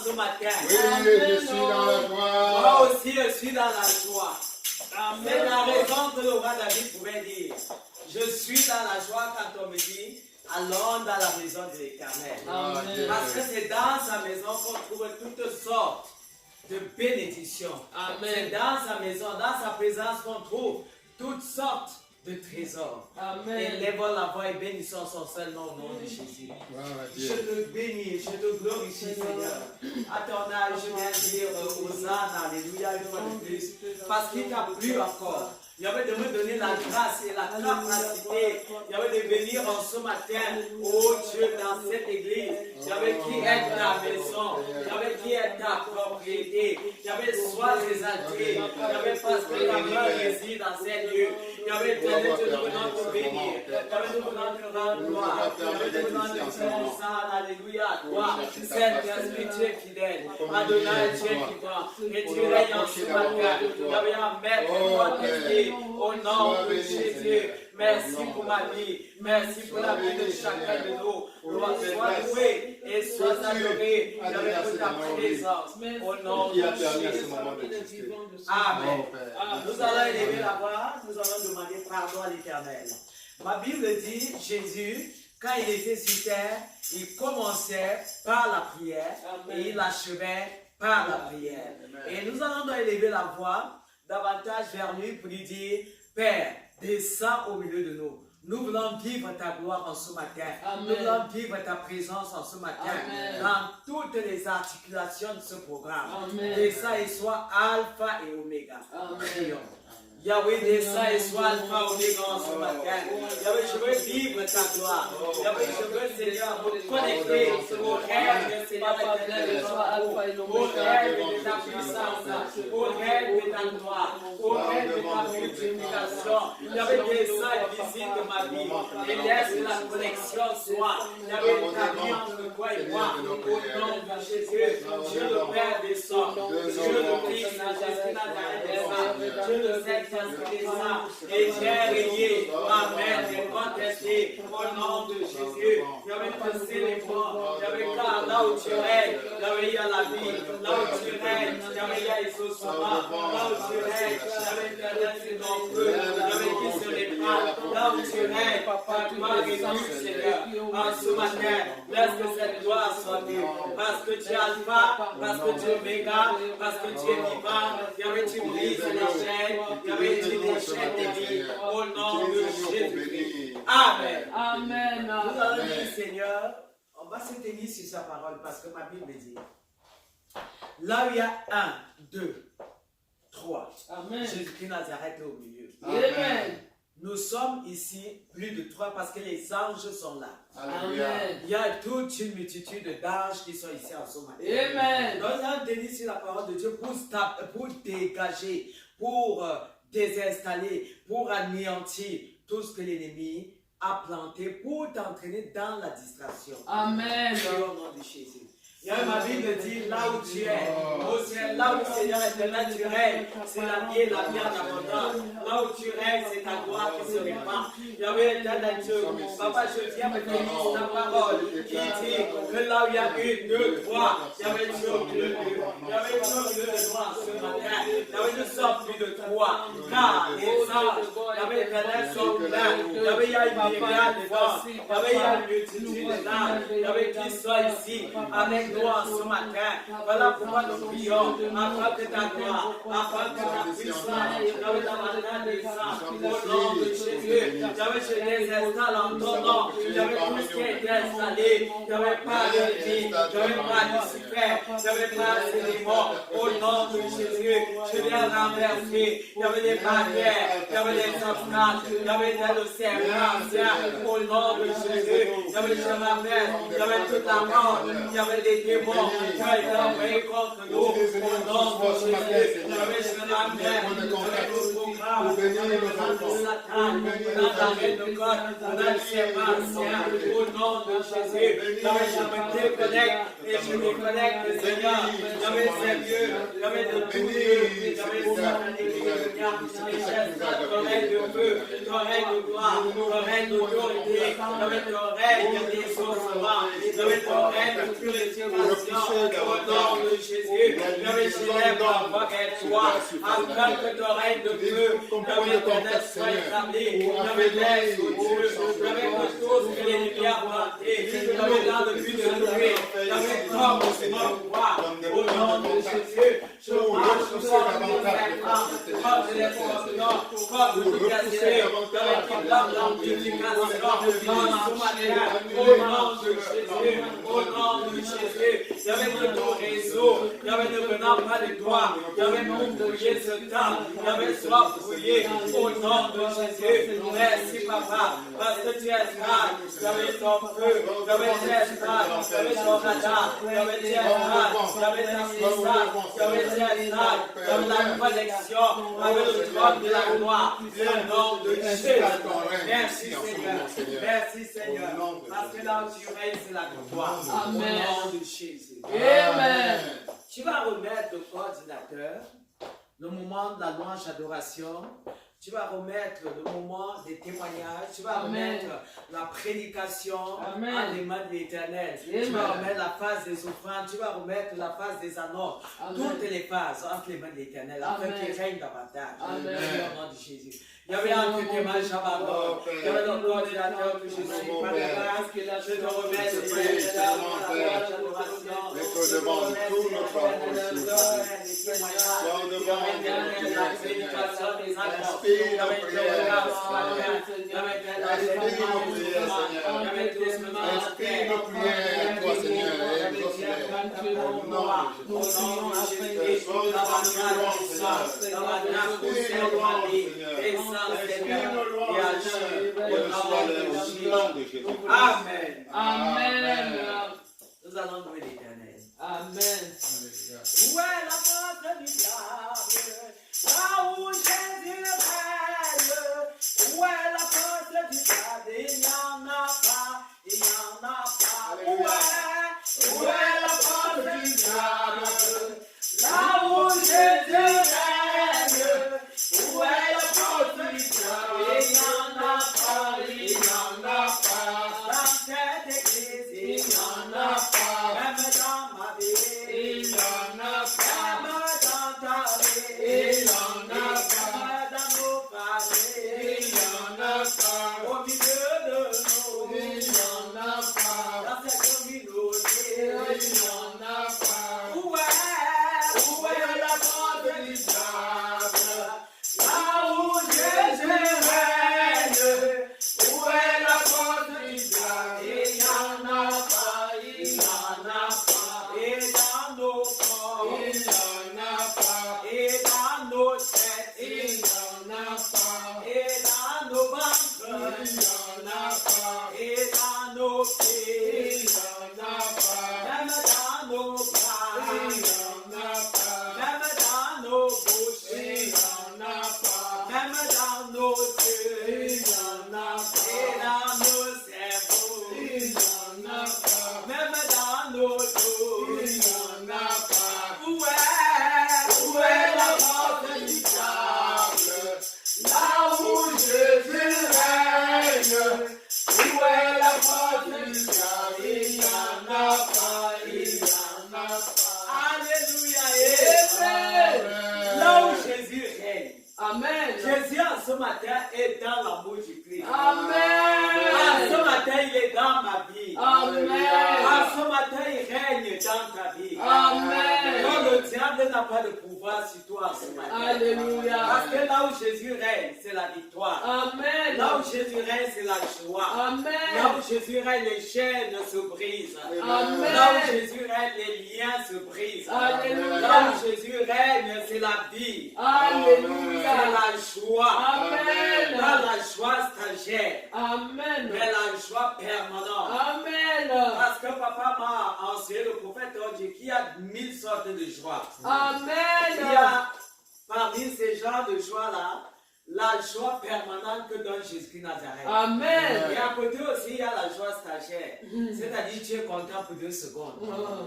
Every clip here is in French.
Ce matin. Oui, je suis dans la joie. Moi aussi, je suis dans la joie. C'est la raison que le roi David pouvait dire. Je suis dans la joie quand on me dit, allons dans la maison de l'Éternel. Parce que c'est dans sa maison qu'on trouve toutes sortes de bénédictions. C'est dans sa maison, dans sa présence qu'on trouve toutes sortes de trésors. Et lèvons la voix et bénissons son seul nom au nom de Jésus. Je te bénis, je te glorifie, Seigneur. À ton âge, je viens dire Hosanna, alléluia, une fois de plus. Parce qu'il t'a plu encore. Il y avait de me donner la grâce et la capacité. Il y avait de venir en ce matin, oh Dieu, dans cette église. Il y avait qui est ta maison. Il y avait qui est ta propriété. Il y avait sois exalté. Il y avait parce que ta main réside dans ces lieux. Il y avait Dieu nous venant te bénir. Il y avait nous venant te rendre gloire. Il y avait nous venant te faire Hosanna, alléluia. Toi, Saint-Esprit, tu es fidèle. Adonai, tu es vivant. Et tu règnes en ce matin. Il y avait un maître et au nom de Jésus. Merci pour ma vie. Merci pour la vie de chacun de nous. Sois loué et sois adoré pour ta présence. Au nom de Jésus. Amen. Nous allons élever la voix. Nous allons demander pardon à l'Éternel. Ma Bible dit, Jésus, quand il était sur terre, il commençait par la prière et il achevait par la prière. Et nous allons donc élever la voix davantage vers lui pour lui dire, Père, descends au milieu de nous. Nous voulons vivre ta gloire en ce matin. Nous voulons vivre ta présence en ce matin. Dans toutes les articulations de ce programme. Descends et sois alpha et oméga. Prions. Yahweh, descends et sois alpha oméga en ce matin. Yahweh, je veux vivre ta gloire. Yahweh, je veux, Seigneur, me connecter au rêve, Seigneur, éternel, au rêve de ta puissance, au rêve de ta gloire, au rêve de ta multiplication. Yahweh, descends et visite ma vie et laisse que la connexion soit. Yahweh, établie entre toi et moi. Au nom de Jésus, Dieu le Père descend. Dieu le Fils, Jésus Nazareth descend. Dieu le Saint et j'ai rayé, amen, et contesté au nom de Jésus. J'avais passé les ponts, j'avais car là où tu règnes, il y a la vie, là où tu règnes, il y a exaucement, là où tu règnes, c'est ton feu, qui se répand, là où tu règnes, papa, tu m'as réduit, Seigneur, en ce matin, laisse que cette gloire soit vue, parce que tu es alpha, parce que tu es oméga, parce que tu es vivant, tu brises les chaînes, tu déchets des vies, au nom de Jésus. Amen. Amen. Nous allons dire, Seigneur, on va se tenir sur sa parole parce que ma Bible dit, là où il y a 1, 2, 3, Jésus-Christ Nazareth est au milieu. Amen. Nous sommes ici plus de 3 parce que les anges sont là. Amen. Il y a toute une multitude d'anges qui sont ici en ce matin. Amen. Nous allons tenir sur la parole de Dieu pour dégager, pour désinstaller, pour anéantir tout ce que l'ennemi a planté pour t'entraîner dans la distraction. Amen. Au nom de Jésus. Il y a ma Bible dit, là où tu es, au ciel, là où le Seigneur éternel tu règnes, c'est la vie en abondance. Là où tu règnes, c'est ta gloire qui se répand. Yahweh éternel Dieu, papa, je viens me tenir sur ta parole qui dit que là où il y a 1, 2, 3, Yahweh Dieu au milieu de nous. Yahweh Dieu au milieu de moi ce matin. Yahweh nous sommes plus de 3, car les anges, Yahweh éternel sont là. Yahweh il y a une myriade de devant. Yahweh il y a une multitude d'anges. Yahweh qui soit ici avec nous en ce matin. Voilà pourquoi nous prions, afin que ta gloire, afin que ta puissance, Yahweh davantage descend au nom de Jésus. Yahweh, je les installe en ton nom. Yahweh, tout ce qui a été installé, Yahweh, pas de vie, Yahweh, pas de super, Yahweh, pas de démons, au nom de Jésus. tu viens renverser. Il y avait des barrières, il y avait des obstacles, il y avait des serpents, au nom de Jésus. Il y avait il y avait toute la mort, il y avait des démons qui ont été envoyés contre nous, au nom de Jésus. Il y avait la mer, il y avait tout le programme, il y avait le sang de Satan, dans la reine de God, dans le Sébastien, au nom de Jésus. Il y avait je me déconnecte et je me connecte, Seigneur. Il y avait ces lieux, il y avait de tous lieux, il y avait le satanique, et j'espère ton règne de feu, ton règne de gloire, ton règne d'autorité, il y avait ton règne des saucements, il y avait ton règne de purification, au nom de Jésus. Il y avait célèbre avant qu'elle soit, afin que ton règne de feu, il y avait ton être soit établi, il y avait l'air sur Dieu, il y avait quelque chose que les lumières plantaient, il y avait dans le but de louer, il y avait comme mon pouvoir, au nom de Jésus. Je marche comme le serpent, comme les scorpions, comme le casser, comme l'amplification, dans ce matin, au nom de Jésus, au nom de Jésus. Il y avait de ton réseau, il y avait ne venant pas de toi, il y avait pour brouiller ce temps, il y avait soif brouillé, au nom de Jésus. Merci papa, parce que tu es grave, il y avait ton feu, il y avait tes grave, il y avait ton radar, il y avait tes grave, il y avait ta message, il y avait tes grave, il y avait la connexion, il y avait le trône de la gloire, le nom de Jésus. Merci Seigneur, merci Seigneur, parce que là où tu règnes, c'est la gloire, au nom de Jésus. Amen. Tu vas remettre au coordinateur le moment de la louange adoration. Tu vas remettre le moment des témoignages. Tu vas remettre la prédication à les mains de l'Éternel. Tu vas remettre la phase des offrandes. Tu vas remettre la phase des annonces. Toutes les phases entre les mains de l'Éternel afin qu'il règne davantage. Au nom de Jésus. Il y avait un témoignage à ma mort. Il y avait le coordinateur que je suis. Par la grâce que je te remets, Seigneur, la louange adoration. Je demande tout notre amour. La prédication des annonces. Il y avait une déclaration à faire. Il y avait Inspire nos prières à toi, Seigneur, et exauce-les. Au nom de Jésus. Sois dans la grâce, Seigneur. Dans la grâce au Seigneur. Amen. Amen. Nous allons louer l'Éternel. Amen. Où est la porte du diable? Là où Jésus règne. Où est la porte du diable? Il n'y en a pas. Il n'y en a pas. Où est la porte du diable? Là où Jésus règne. Où est la porte du diable? Il n'y en a pas. Il n'y en a pas. Dans cette église, il n'y en a pas. Même dans ma vie, il n'y en a pas. Même dans ta vie, il n'y en a pas. Même dans nos familles, il n'y en a pas. Au milieu de nous, il n'y en a pas. Dans cette communauté, il n'y en a pas. Où est la porte du diable? Là où Jésus règne. Où est la porte du diable? Il n'y en a pas, il n'y en a pas. Et dans nos corps, il n'y en a pas. Et dans nos têtes, il n'y en a pas. Et dans nos ventres, il n'y en a pas. Et dans nos pieds, il n'y en a pas. Même dans nos bras, il n'y en a pas. Même dans nos bouches, il n'y en a pas. Même dans nos yeux, il n'y en a pas. Et dans nos cerveaux, il n'y en a pas. Même dans nos dos, il n'y en a pas. Où est la porte du diable? Là où Jésus règne. Où est la porte du diable? Il n'y en a pas. Il n'y en a pas. Alléluia. Amen. Là où Jésus règne. Amen. Jésus en ce matin est dans l'amour du Christ. Amen. En ce matin, il est dans ma vie. Amen. En ce matin, il règne dans ta vie. Amen. Donc le diable n'a pas de pouvoir sur toi en ce matin. Alléluia. Parce que là où Jésus règne, c'est la victoire. Amen. Là où Jésus Jésus règne, c'est la joie. Amen. Là où Jésus règne, les chaînes se brisent. Amen. Là où Jésus règne, les liens se brisent. Alléluia. Là où Jésus règne, c'est la vie. Alléluia. C'est la joie. Amen. Pas la joie stagiaire, Amen. mais la joie permanente. Amen. Parce que papa m'a enseigné, le prophète a dit qu'il y a 1000 sortes de joie. Il y Amen. a parmi ces genres de joie-là, la joie permanente que donne Jésus Nazareth. Amen. Et à côté aussi, il y a la joie stagiaire. C'est-à-dire que tu es content pour 2 secondes.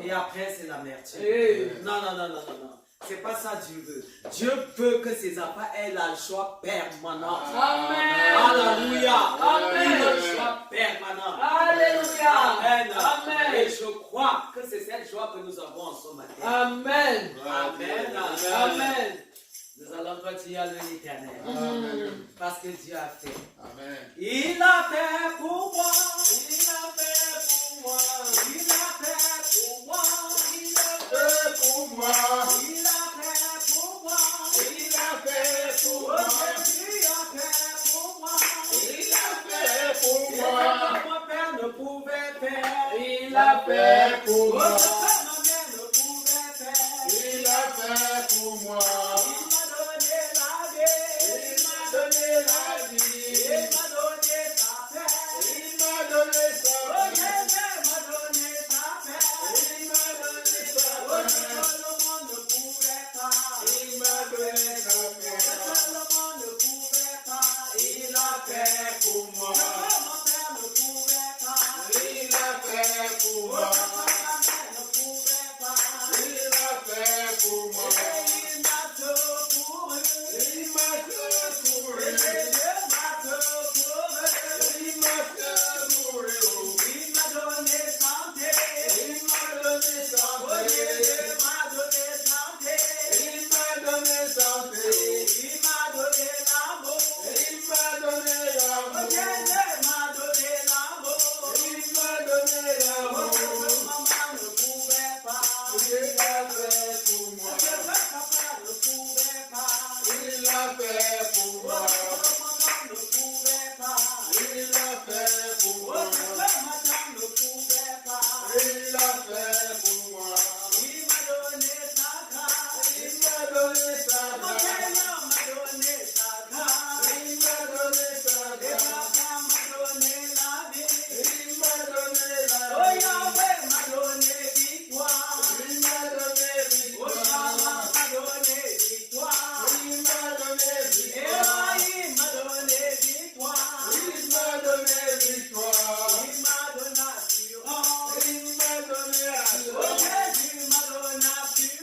Et après, c'est l'amertume. Non, non, non, non, non, non. C'est pas ça Dieu veut. Dieu veut que ses enfants aient la joie permanente. Amen. Alléluia. Amen. Une joie permanente. Alléluia. Amen. Amen. Et je crois que c'est cette joie que nous avons en ce matin. Amen. Amen. Amen. Nous allons continuer à l'éternel. Parce que Dieu a fait. Amen. Il a fait pour moi. Il a fait pour moi. Il a fait pour moi. Il a fait pour moi. Il a fait pour moi. Il a fait pour Oh, moi. Jésus a fait pour moi. Il a fait pour Et moi. que mon père ne pouvait faire. Il Il a a fait. fait pour Oh, moi. ce que ma mère ne pouvait faire. Il a fait pour moi. Il m'a donné la vie. Il m'a donné la vie. Il m'a donné sa paix. Il m'a donné sa Oh, paix. Jésus m'a donné sa paix. Il m'a donné sa Oh, ce paix. que le monde ne pouvait pas. Il m'a donné sa Ce paix. que le monde ne pouvait pas. Il a fait pour moi. Ce que mon père ne pouvait pas. Il a fait pour Oh, moi. ce que ma mère ne pouvait pas. Il a fait pour moi. Et il m'a secouru. Il m'a secouru. Et Jésus m'a secouru. Il m'a secouru. Il m'a donné santé. Il m'a donné Oh, santé. Jésus m'a donné santé. Il m'a donné santé. Il m'a donné l'amour. Il m'a donné Oh, l'amour. Jésus m'a donné l'amour. Il m'a donné Oh, ce l'amour. que maman ne pouvait pas. Il a fait pour moi. Ce que papa ne pouvait pas. Il a fait pour Oh, moi. ce que maman ne pouvait pas. Il a fait pour Oh, moi. ce que madame ne pouvait pas. Il a fait pour moi. Il m'a donné sa grâce. Il m'a donné sa Mon grâce. Seigneur m'a donné sa grâce. Il m'a donné sa Et grâce. papa m'a donné la vie. Il m'a donné la Oh, vie. Yahweh m'a donné victoire. Il m'a donné Oh, Shama victoire. m'a donné victoire. Il m'a donné victoire. Elohim m'a donné victoire. Il m'a donné victoire. Il m'a donné assurance. Il m'a donné Oh, assurance. Jésus m'a donné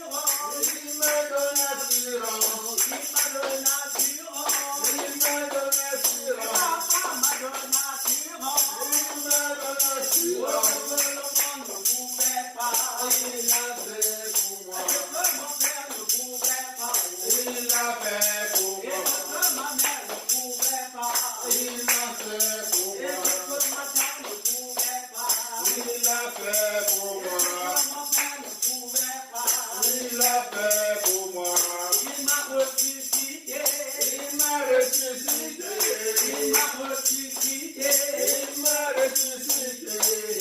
assurance. Il m'a donné assurance. Il m'a donné assurance. Il m'a donné Et assurance. papa m'a donné assurance. Il m'a donné Oh, assurance. ce que le monde ne pouvait pas. Il a fait pour moi. Ce que mon père ne pouvait pas. Il a fait pour Et moi. ce que ma mère ne pouvait pas. Il a fait pour Et ce moi. que ma tante ne pouvait pas. Il a fait pour Et moi. ce que mon père ne pouvait pas. Il a fait pour moi. Il m'a ressuscité. Il m'a ressuscité. Il m'a ressuscité. Il m'a ressuscité.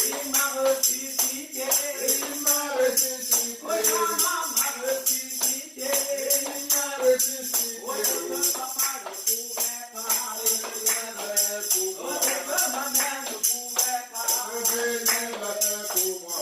Il m'a ressuscité. Il m'a ressuscité. Oh, Shama m'a ressuscité. Il m'a ressuscité. Oh, ce que papa ne pouvait pas. Il a fait pour Oh, moi. ce que ma mère ne pouvait pas. Il a fait pour moi.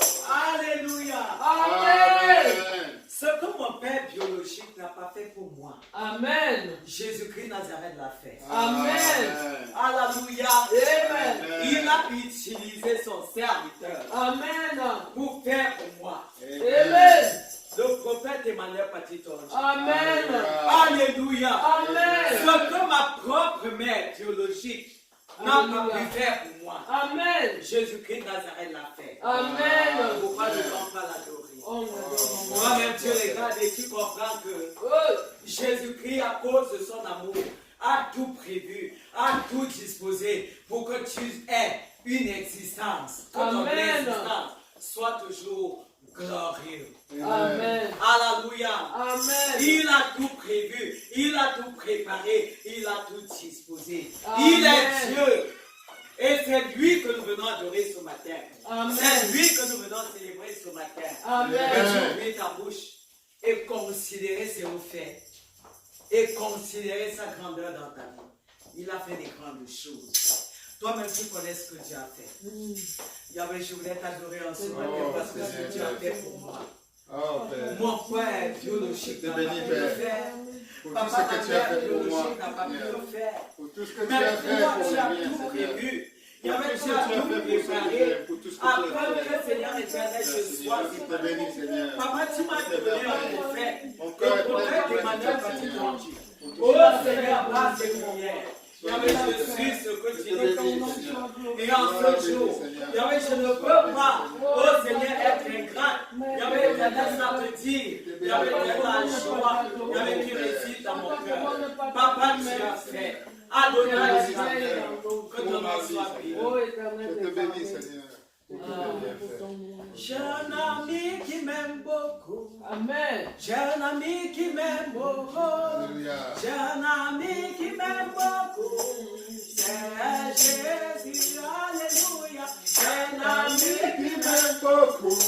Alléluia. Amen. Amen. Ce que mon père biologique n'a pas fait pour moi, Amen. Jésus-Christ Nazareth l'a fait. Amen. Alléluia. Amen. Il a utilisé son serviteur Amen. pour faire pour moi. Amen. Le prophète Emmanuel Patitonge. Amen. Alléluia. Amen. Ce que ma propre mère biologique n'a pas Alléluia. pu faire pour moi, Amen. Jésus-Christ Nazareth l'a fait. Amen. Pourquoi ne t'en pas l'adorer? Oh, mon Toi-même, tu regardes et tu comprends que Oh, Jésus-Christ, à cause de son amour, a tout prévu, a tout disposé pour que tu aies une existence. Que ton Amen. existence soit toujours glorieux. Amen. Alléluia. Amen. Il a tout prévu, il a tout préparé, il a tout disposé. Amen. Il est Dieu. Et c'est lui que nous venons adorer ce matin. Amen. C'est lui que nous venons célébrer ce matin. Amen. Peux-tu ouvrir ta bouche et considérer ses hauts faits et considérer sa grandeur dans ta vie. Il a fait des grandes choses. Toi-même, tu connais ce que Dieu a fait. Yahweh, je voulais t'adorer en ce matin parce que ce que Dieu a fait pour moi. Oh, Père. Mon frère biologique n'a pas pu le faire. Pour tout Papa, ce que ta tu as mère fait pour moi. biologique n'a pas pu Seigneur. le faire. Pour tout ce que tu Mais as fait toi, pour tu as le bien, tout Seigneur. prévu. Pour Yahweh, tout ce tu que as tu as tout fait pour préparé. Seigneur. Pour tout ce que tu as Après fait. que Seigneur éternel, je sois Seigneur, je te bénis, Seigneur. Papa, tu m'as donné un prophète. Mon Le cœur est prophète plein de Emmanuel gratitude, Seigneur. Petit. Pour tout Oh ce que tu as fait. Seigneur, grâce et prière. Yahweh, je suis ce que tu Je es. te bénis, Seigneur. Et en ce jour, Yahweh, je ne peux pas, oh Seigneur, être ingrat. Yahweh, éternel, ça te dit. Yahweh, éternel, la joie. Yahweh, qui réside dans mon cœur. Papa, tu as fait. Adonai, tu as fait. Que ton nom soit béni. Je te bénis, Seigneur. Pour tout le bien fait. J'ai un ami qui m'aime beaucoup. Amen. J'ai un ami qui m'aime beaucoup. Alléluia. J'ai un ami qui m'aime beaucoup. C'est Jésus, alléluia. J'ai un ami qui m'aime beaucoup.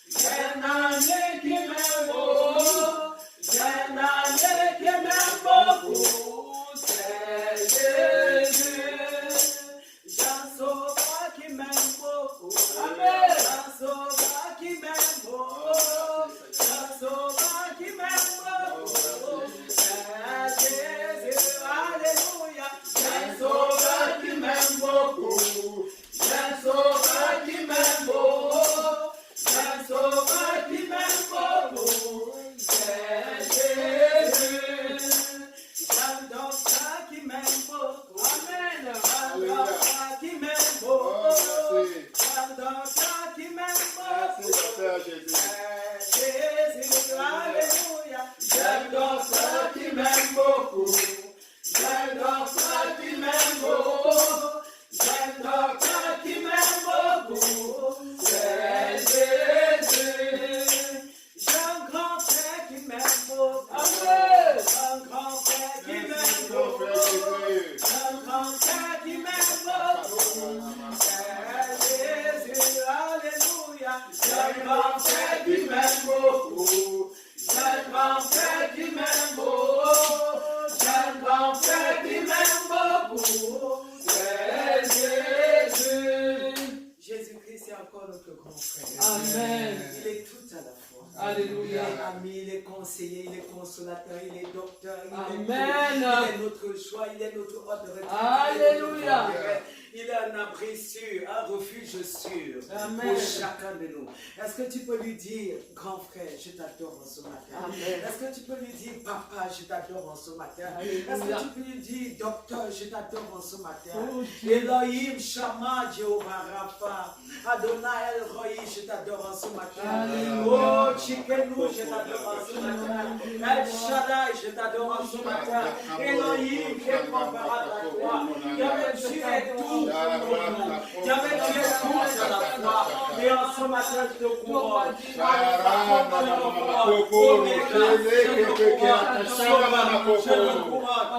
J'ai un ami qui m'aime beaucoup. J'ai un ami qui m'aime beaucoup. C'est Jésus. J'ai un sauveur qui m'aime beaucoup. Amen. J'ai un sauveur qui m'aime beaucoup. J'ai un sauveur qui m'aime beaucoup. C'est Jésus, alléluia. J'ai un sauveur qui m'aime beaucoup. J'ai un sauveur qui m'aime beaucoup. J'ai un sauveur qui m'aime beaucoup. C'est Jésus. J'ai un docteur qui m'aime beaucoup. Amen. J'ai un docteur qui m'aime Oh, beaucoup. merci. J'ai un docteur qui m'aime Merci, beaucoup. Père Jésus. Jésus, alléluia. J'ai un docteur qui m'aime beaucoup. J'ai un docteur qui m'aime beaucoup. J'ai un docteur qui m'aime beaucoup. C'est Jésus. J'ai un grand frère qui m'aime beaucoup. Amen. J'ai un grand frère qui m'aime Merci, mon beaucoup. frère Jésus. J'ai un grand frère qui m'aime beaucoup. C'est Jésus, alléluia. J'ai un grand frère qui m'aime beaucoup. J'ai un grand frère qui m'aime beaucoup. J'ai un grand frère qui m'aime beaucoup. C'est Jésus. Jésus-Christ est encore notre grand frère. Amen. Il est tout à la fois. Alléluia. Il est ami, il est conseiller, il est consolateur, il est docteur, Amen. il est notre joie, il est notre hôte de retraite. Alléluia. Il est un abri sûr, un refuge sûr Amen. pour chacun de nous. Est-ce que tu peux lui dire, grand frère, je t'adore en ce matin? Amen. Est-ce que tu peux lui dire, papa, je t'adore en ce matin? Alléluia. Est-ce que tu peux lui dire, docteur, je t'adore en ce matin? Oh, Dieu. Elohim, Shama, Jehovah, Rapha, Adonai, El Roi, je t'adore en ce matin. Alléluia. Oh, Chikenu, je t'adore en ce matin. El Shaddai, je t'adore en ce matin. Elohim, qui est comparable à toi. Yahweh, tu es tout. Yahweh, tu es tout à la fois. Et en ce matin, je te couronne.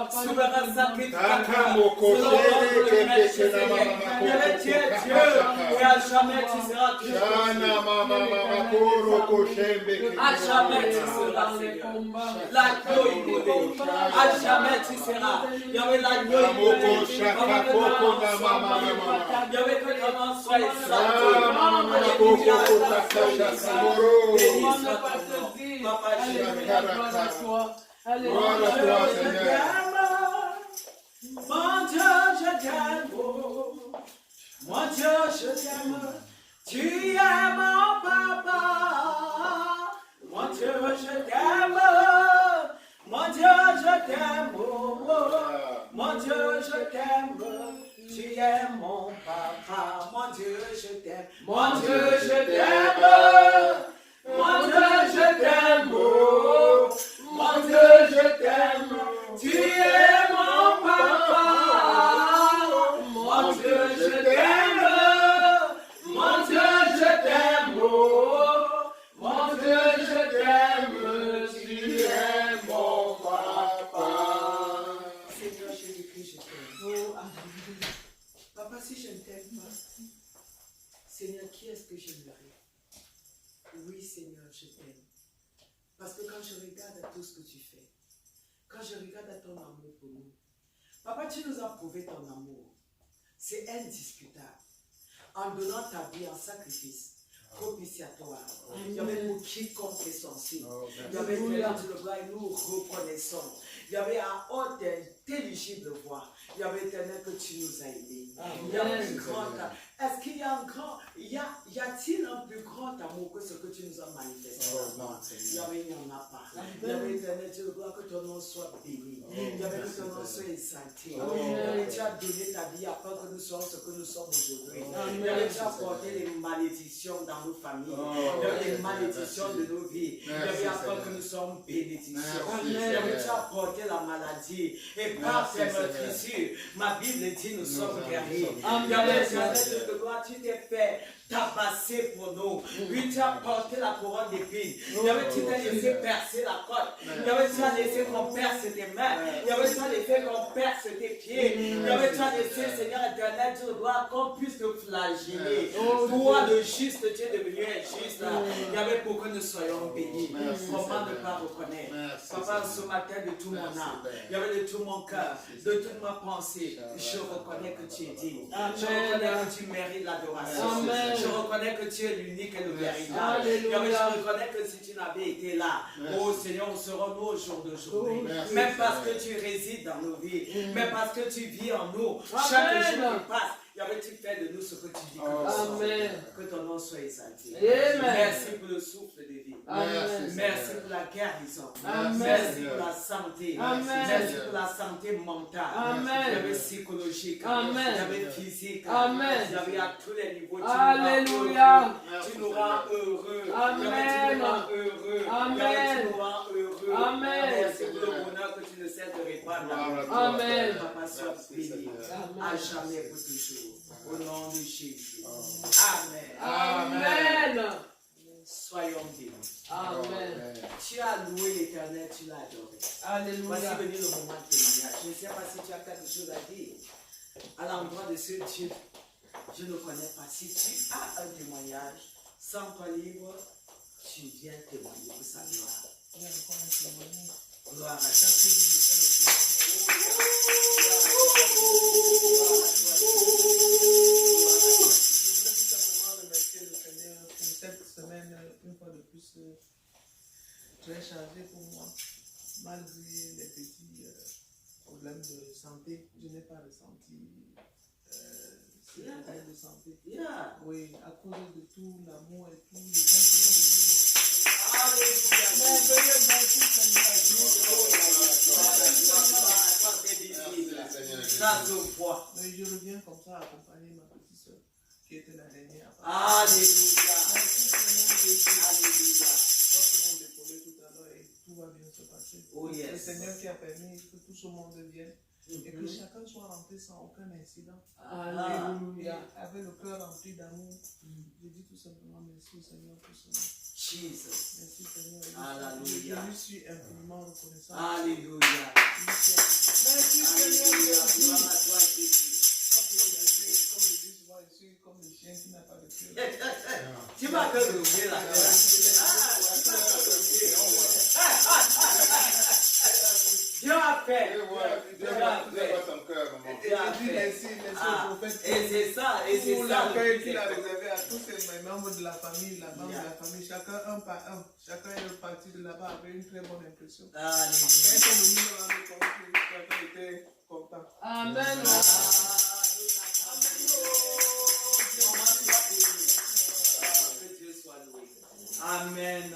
Souverain sacrificateur. Yahweh, tu es Dieu. Et à jamais tu seras toujours. À jamais tu seras, Seigneur. L'agneau immolé. À jamais tu seras. Yahweh, l'agneau immolé. Yahweh, que ton nom soit exalté. Béni soit ton nom. Papa, je t'aime. Alléluia. Mon Dieu, je t'aime. Mon Dieu, je t'aime. Tu es mon papa. Mon Dieu, je t'aime. Mon Dieu, je t'aime. Mon Dieu, je t'aime. Tu es mon papa. Mon Dieu, je t'aime. Mon Dieu, je t'aime. Mon Dieu, je t'aime. Mon Dieu, je t'aime. Tu es mon papa. Mon Dieu, je t'aime. Mon Dieu, je t'aime. si je ne t'aime pas, Seigneur, qui est-ce que j'aimerais? Oui, Seigneur, je t'aime. Parce que quand je regarde à tout ce que tu fais, quand je regarde à ton amour pour nous, Papa, tu nous as prouvé ton amour. C'est indiscutable. En donnant ta vie en sacrifice, propitiatoire. Il y avait pour quiconque est sensible. Il y avait de le gloire et nous reconnaissons. Il y avait à haute intelligible voix. Il y avait éternel que tu nous as aidés. Il y a un plus grand. Est-ce qu'il y a un grand. Y a-t-il un plus grand amour que ce que tu nous as manifesté? Il y avait, il n'y en a pas. Il y avait éternel Dieu de gloire, que ton nom soit béni. Il y avait que ton nom soit exalté. Il y avait, tu as donné ta vie afin que nous soyons ce que nous sommes aujourd'hui. Il y avait, tu as porté les malédictions dans nos familles. Il y avait les malédictions de nos vies. Il y avait afin que nous sommes bénédictions. Il y avait, tu as porté la maladie. Et par tes meurtrissures, ma Bible dit nous sommes guéris. Il y avait éternel de gloire, tu t'es fait tabasser pour nous. Puis tu as porté la couronne d'épines. Il y avait, tu t'as laissé percer la côte. Il y avait, tu as laissé qu'on perce tes mains. Il y avait, tu as laissé qu'on perce tes pieds. Il y avait, tu as laissé, Seigneur éternel, Dieu de gloire, qu'on puisse te flageller. Toi, le juste, tu es devenu injuste. Il y avait pour que nous soyons bénis. Comment ne pas reconnaître? Papa, ce matin, de tout mon âme, il y avait de tout mon cœur, de toute ma pensée, je reconnais que tu es digne. Je reconnais que tu mérites l'adoration. Je reconnais que tu es l'unique et le véritable. Je reconnais que si tu n'avais été là, oh Seigneur, on serait nous au jour d'aujourd'hui. Même parce que tu résides dans nos vies, même parce que tu vis en nous, chaque jour qui passe. Y avait-tu fait de nous ce que tu dis que nous sommes? Que ton nom soit exalté. Merci pour le souffle de vie. Merci pour la guérison. Merci pour la santé. Merci pour la santé mentale. Il y avait psychologique. Il y avait physique. Il y avait à tous les niveaux. Tu nous rends heureux. Tu nous rends heureux. Tu nous rends heureux. Merci pour le bonheur que tu ne cesses de répandre. Papa, sois béni. À jamais pour toujours. Au nom de Jésus. Amen. Soyons bénis. Amen. Tu as loué l'Éternel, tu l'as adoré. Alléluia. Voici venu le moment de témoignage. Je ne sais pas si tu as quelque chose à dire à l'endroit de ce Dieu. Je ne connais pas. Si tu as un témoignage, sens-toi libre, tu viens témoigner pour sa gloire. Gloire à Dieu. Cette semaine, une fois de plus, très chargée pour moi. Malgré les petits problèmes de santé, je n'ai pas ressenti ces problèmes de santé. Oui, à cause de tout l'amour et tous les gens qui sont venus. Mais je reviens comme ça accompagner ma petite soeur qui était la dernière. Alléluia. Alléluia. Tout à l'heure et tout va bien se passer. Oh yes. Le Seigneur qui a permis que tout ce monde vienne et que chacun soit rentré sans aucun incident. Alléluia. Avec le cœur rempli d'amour, je dis tout simplement merci au Seigneur pour cela. Jesus. Merci Seigneur. Alléluia. Je lui suis infiniment reconnaissant. Alléluia. Merci Seigneur. Gloire à toi, Jésus. Comme je dis souvent, je suis comme le chien qui n'a pas de cœur. Tu vas que lever la Dieu a fait. Et c'est ça. Pour l'accueil qu'il a réservé à tous les membres de la famille, chacun un par un. Chacun est parti de là-bas avec une très bonne impression. Quand ils sont venus me rendre compte que chacun était content. Amen. Amen.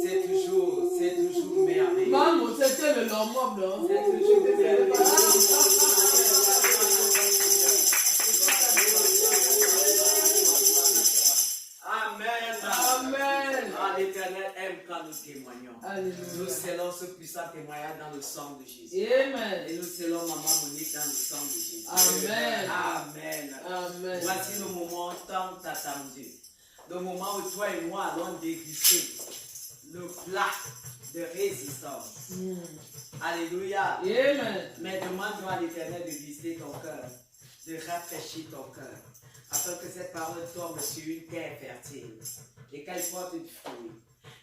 C'est toujours merveilleux. Maman, c'était le normal, non? C'est toujours merveilleux. Amen. Amen. L'Éternel aime quand nous témoignons. Alléluia. Nous scellons ce puissant témoignage dans le sang de Jésus. Amen. Et nous scellons Maman Monique dans le sang de Jésus. Amen. Amen. Amen. Voici le moment tant attendu. Le moment où toi et moi allons déguster le plat de résistance. Alléluia. Amen. Mais demande-toi à l'Éternel de visiter ton cœur. de rafraîchir ton cœur, afin que cette parole tombe sur une terre fertile et qu'elle porte du fruit.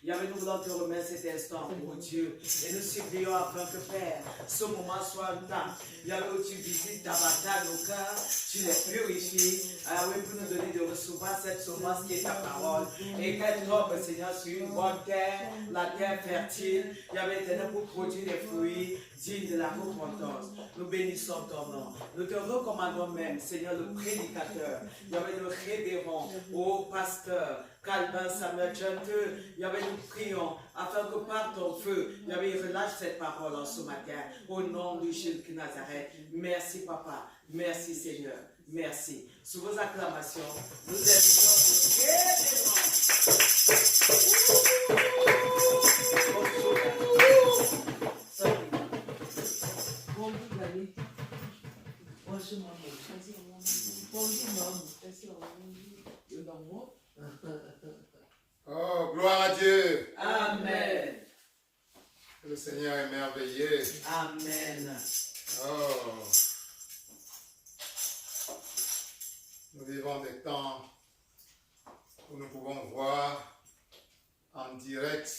Yahweh, nous voulons te remettre cet instant, mon Dieu, et nous supplions afin que, Père, ce moment soit un temps, Yahweh, où tu visites davantage nos cœurs, tu les purifies, Yahweh, pour nous donner de recevoir cette semence qui est ta parole, et qu'elle tombe, Seigneur, sur une bonne terre, la terre fertile, Yahweh, éternel, pour produire des fruits dignes de la repentance. Nous bénissons ton nom. Nous te recommandons même, Seigneur, le prédicateur, Yahweh, le révérend, au pasteur, Calvin Samuel Genteux, Yahweh, nous prions afin que par ton feu, Yahweh, relâche cette parole en ce matin, au nom de Jésus de Nazareth. Merci, Papa. Merci, Seigneur. Merci. Sous vos acclamations, nous invitons le révérend. Oh, gloire à Dieu. Amen. Le Seigneur est merveilleux. Amen. Oh. Nous vivons des temps où nous pouvons voir en direct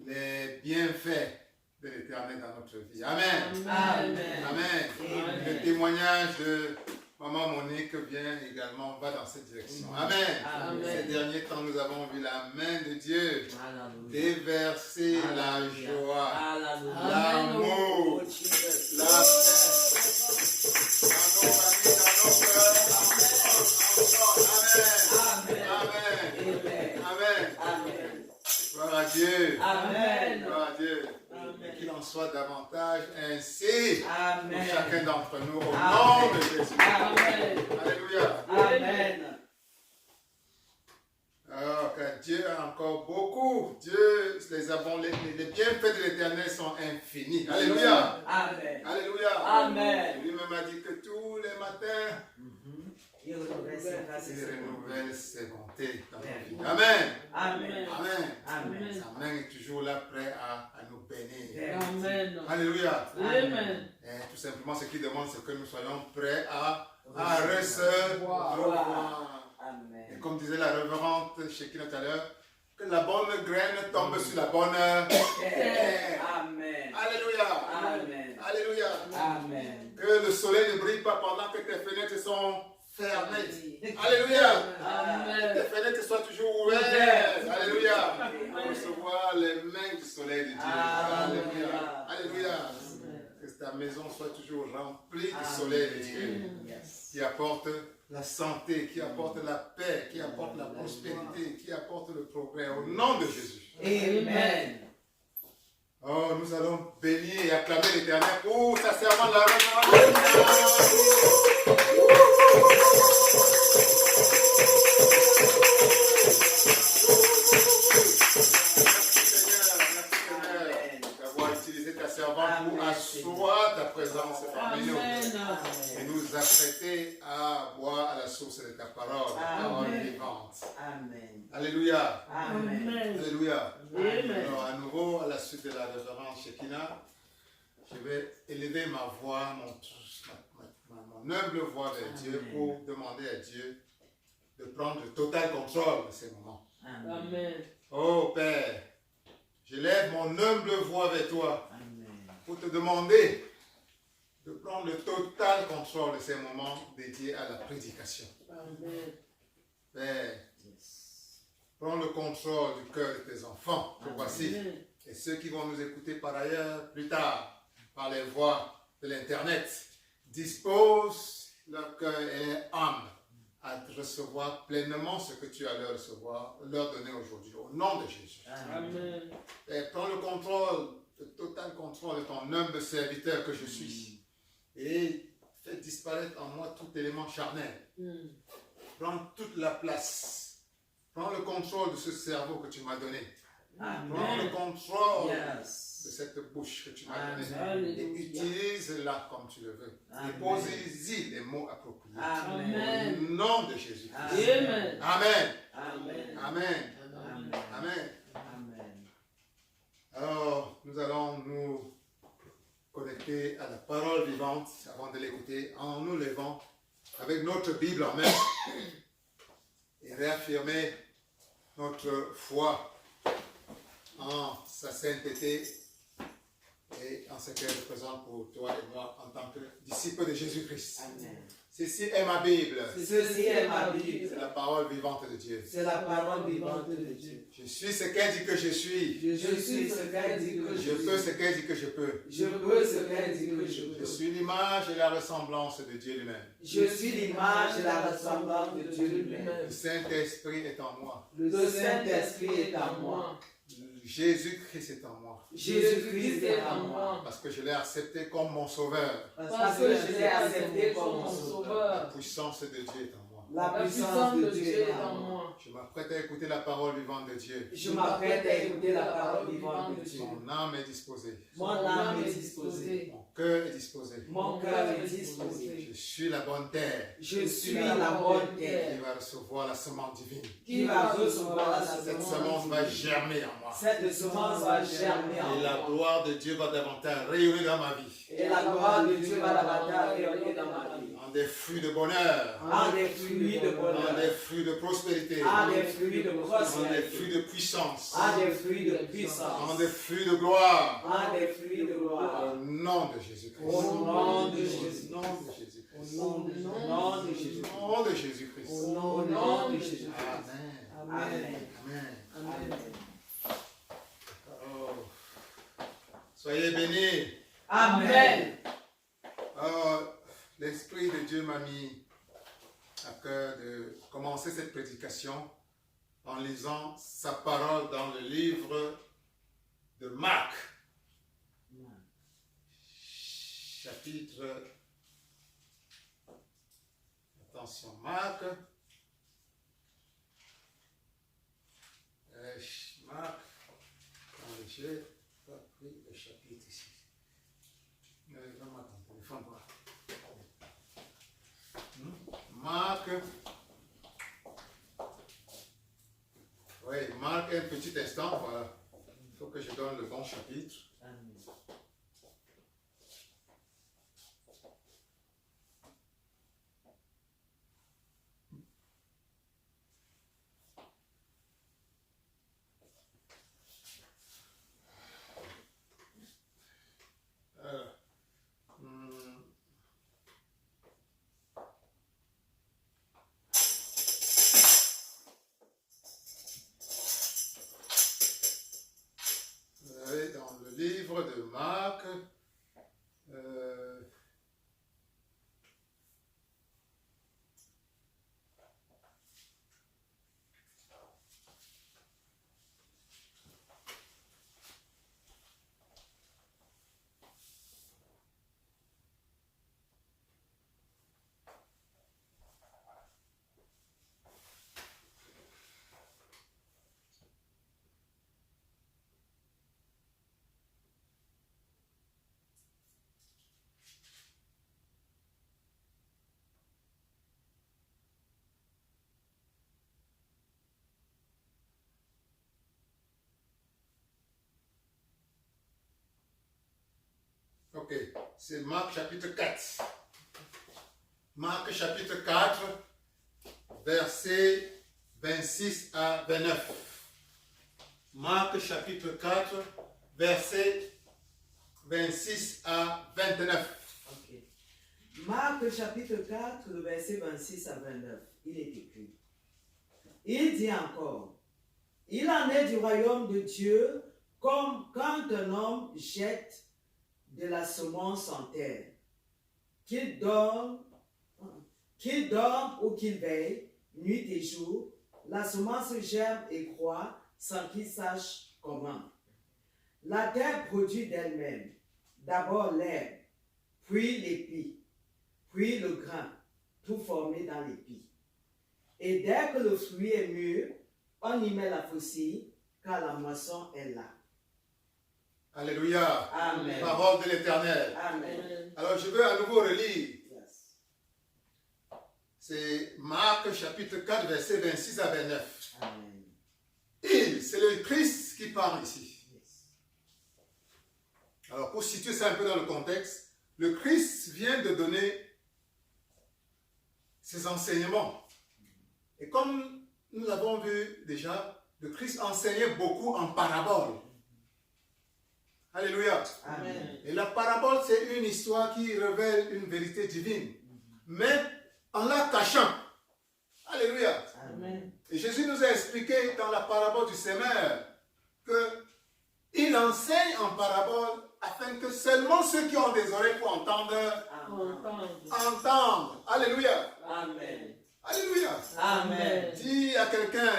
les bienfaits de l'Éternel dans notre vie. Amen. Amen. Amen. Amen. Le témoignage de Maman Monique vient également, va dans cette direction. Amen. Amen. Ces derniers temps, nous avons vu la main de Dieu Alléluia. déverser la Alléluia. joie, Alléluia. l'amour, Oh, Jesus. la paix dans nos familles, dans nos cœurs. Amen. Amen. Amen. Amen. Amen. Gloire à Dieu. Amen. Gloire à Dieu. Et qu'il en soit davantage ainsi pour Amen. chacun d'entre nous au Amen. nom de Jésus. Amen. Alléluia. Amen. Alors que Dieu a encore beaucoup. Dieu, les bienfaits de l'Éternel sont infinis. Alléluia. Amen. Alléluia. Amen. Lui-même a dit que tous les matins, Il renouvelle ses grâces et il ses bontés. renouvelle ses bontés dans nos vies. Amen. Amen. Amen. Amen. Sa main est toujours là, prêt à nous bénir. Amen. Alléluia. Amen. Et tout simplement, ce qu'il demande, c'est que nous soyons prêts à recevoir. Et Amen. comme disait la révérende Shekinah tout à l'heure, que la bonne graine tombe sur la bonne terre. Amen. Alléluia. Amen. Alléluia. Amen. Que le soleil ne brille pas pendant que tes fenêtres sont fermées. Alléluia. Que tes fenêtres soient toujours ouvertes. Alléluia. Pour recevoir les mains du soleil de Dieu. Alléluia. Alléluia. Que ta maison soit toujours remplie du soleil de Dieu. Qui apporte la santé, qui apporte la paix, qui apporte la prospérité, qui apporte le progrès. Au nom de Jésus. Amen. Oh, nous allons bénir et acclamer l'Éternel pour sa servante de la révérence. D'avoir utilisé ta servante pour asseoir ta présence parmi nous et nous apprêter à boire à la source de ta parole, ta parole vivante. Amen. Alléluia. Amen. Alléluia. Amen. Alors, à nouveau, à la suite de la révérence Shekinah, je vais élever ma voix, mon humble voix vers Dieu pour demander à Dieu de prendre le total contrôle de ces moments. Amen. Oh Père, je lève mon humble voix vers toi Amen. pour te demander de prendre le total contrôle de ces moments dédiés à la prédication. Amen. Père, prends le contrôle du cœur de tes enfants, que voici. Amen. Et ceux qui vont nous écouter par ailleurs, plus tard, par les voies de l'Internet, disposent leur cœur et âme à recevoir pleinement ce que tu as leur donné aujourd'hui. Au nom de Jésus. Amen. Et prends le contrôle, le total contrôle de ton humble serviteur que je suis. Et fais disparaître en moi tout élément charnel. Prends toute la place. Prends le contrôle de ce cerveau que tu m'as donné. Prends le contrôle de cette bouche que tu m'as donnée. Amen. Et utilise-la comme tu le veux. Amen. Dépose-y les mots appropriés. Amen. Au nom de Jésus. Amen. Amen. Amen. Amen. Amen. Amen. Amen. Alors, nous allons nous connecter à la parole vivante avant de l'écouter. devant avec notre Bible en main et réaffirmer notre foi en sa sainteté et en ce qu'elle représente pour toi et moi en tant que disciples de Jésus-Christ. Amen. Ceci est ma Bible. Ceci est ma C'est Bible. la parole vivante de Dieu. C'est la parole vivante de Dieu. Je suis ce qu'elle dit que je suis. Je suis ce qu'elle dit que Je peux ce qu'elle dit que je peux. Je peux ce qu'elle dit que je Je peux. suis l'image et la ressemblance de Dieu lui-même. Je suis l'image et la ressemblance de Dieu lui-même. Le Saint-Esprit est en moi. Le Saint-Esprit est en moi. Jésus-Christ est en moi. Jésus-Christ est en moi. Parce que je l'ai accepté comme mon sauveur. Parce que je l'ai accepté comme mon La sauveur. puissance de Dieu est en moi. La puissance de Dieu est en moi. Je m'apprête à écouter la parole vivante de Dieu. Je m'apprête à écouter la parole vivante de Dieu. Mon âme est disposée. Mon âme est disposée. Mon cœur est disposé. Mon cœur est disposé. Je suis la bonne terre Je suis la bonne qui terre va recevoir la semence divine. qui va recevoir la Cette semence. semence va germer en moi. Cette semence va germer en Et la moi. gloire de Dieu va davantage rayonner dans ma vie. Et la gloire de Dieu va davantage rayonner dans ma vie. En des fruits de bonheur. En des fruits de En bonheur. des fruits de prospérité. En des fruits de En des prospérité. fruits de puissance. En des fruits de En puissance. des fruits de gloire. En des fruits de gloire. Au nom de Jésus-Christ. Au nom de Jésus. Au nom de Jésus-Christ. Au nom de Jésus. Au nom de Jésus-Christ. Au nom de Jésus. Amen. Amen. Amen. Amen. Oh. Soyez bénis. Amen. Oh, l'Esprit de Dieu m'a mis à cœur de commencer cette prédication en lisant sa parole dans le livre de Marc, chapitre, attention, Marc, j'ai pas pris le chapitre ici. Vraiment, attends, téléphone, voilà. Marc, oui, Marc, un petit instant, voilà. Il faut que je donne le bon chapitre. Dans le livre de Marc, ok, c'est Marc chapitre 4. Marc chapitre 4, versets 26 à 29. Marc chapitre 4, versets 26 à 29. Ok. Marc chapitre 4, le verset 26 à 29, il est écrit. Il dit encore, il en est du royaume de Dieu comme quand un homme jette de la semence en terre, qu'il dorme ou qu'il veille, nuit et jour, la semence germe et croît sans qu'il sache comment. La terre produit d'elle-même d'abord l'herbe, puis l'épi, puis le grain, tout formé dans l'épi. Et dès que le fruit est mûr, on y met la faucille, car la moisson est là. Alléluia. Amen. Parole de l'Éternel. Amen. Alors je veux à nouveau relire. Yes. C'est Marc chapitre 4, versets 26 à 29. Amen. Il, c'est le Christ qui parle ici. Yes. Alors pour situer ça un peu dans le contexte, le Christ vient de donner ses enseignements. Et comme nous l'avons vu déjà, le Christ enseignait beaucoup en parabole. Alléluia. Amen. Et la parabole, c'est une histoire qui révèle une vérité divine, mais en la cachant. Alléluia. Amen. Et Jésus nous a expliqué dans la parabole du semeur qu'il enseigne en parabole afin que seulement ceux qui ont des oreilles pour entendre, entendent. Alléluia. Amen. Alléluia. Amen. Dis à quelqu'un,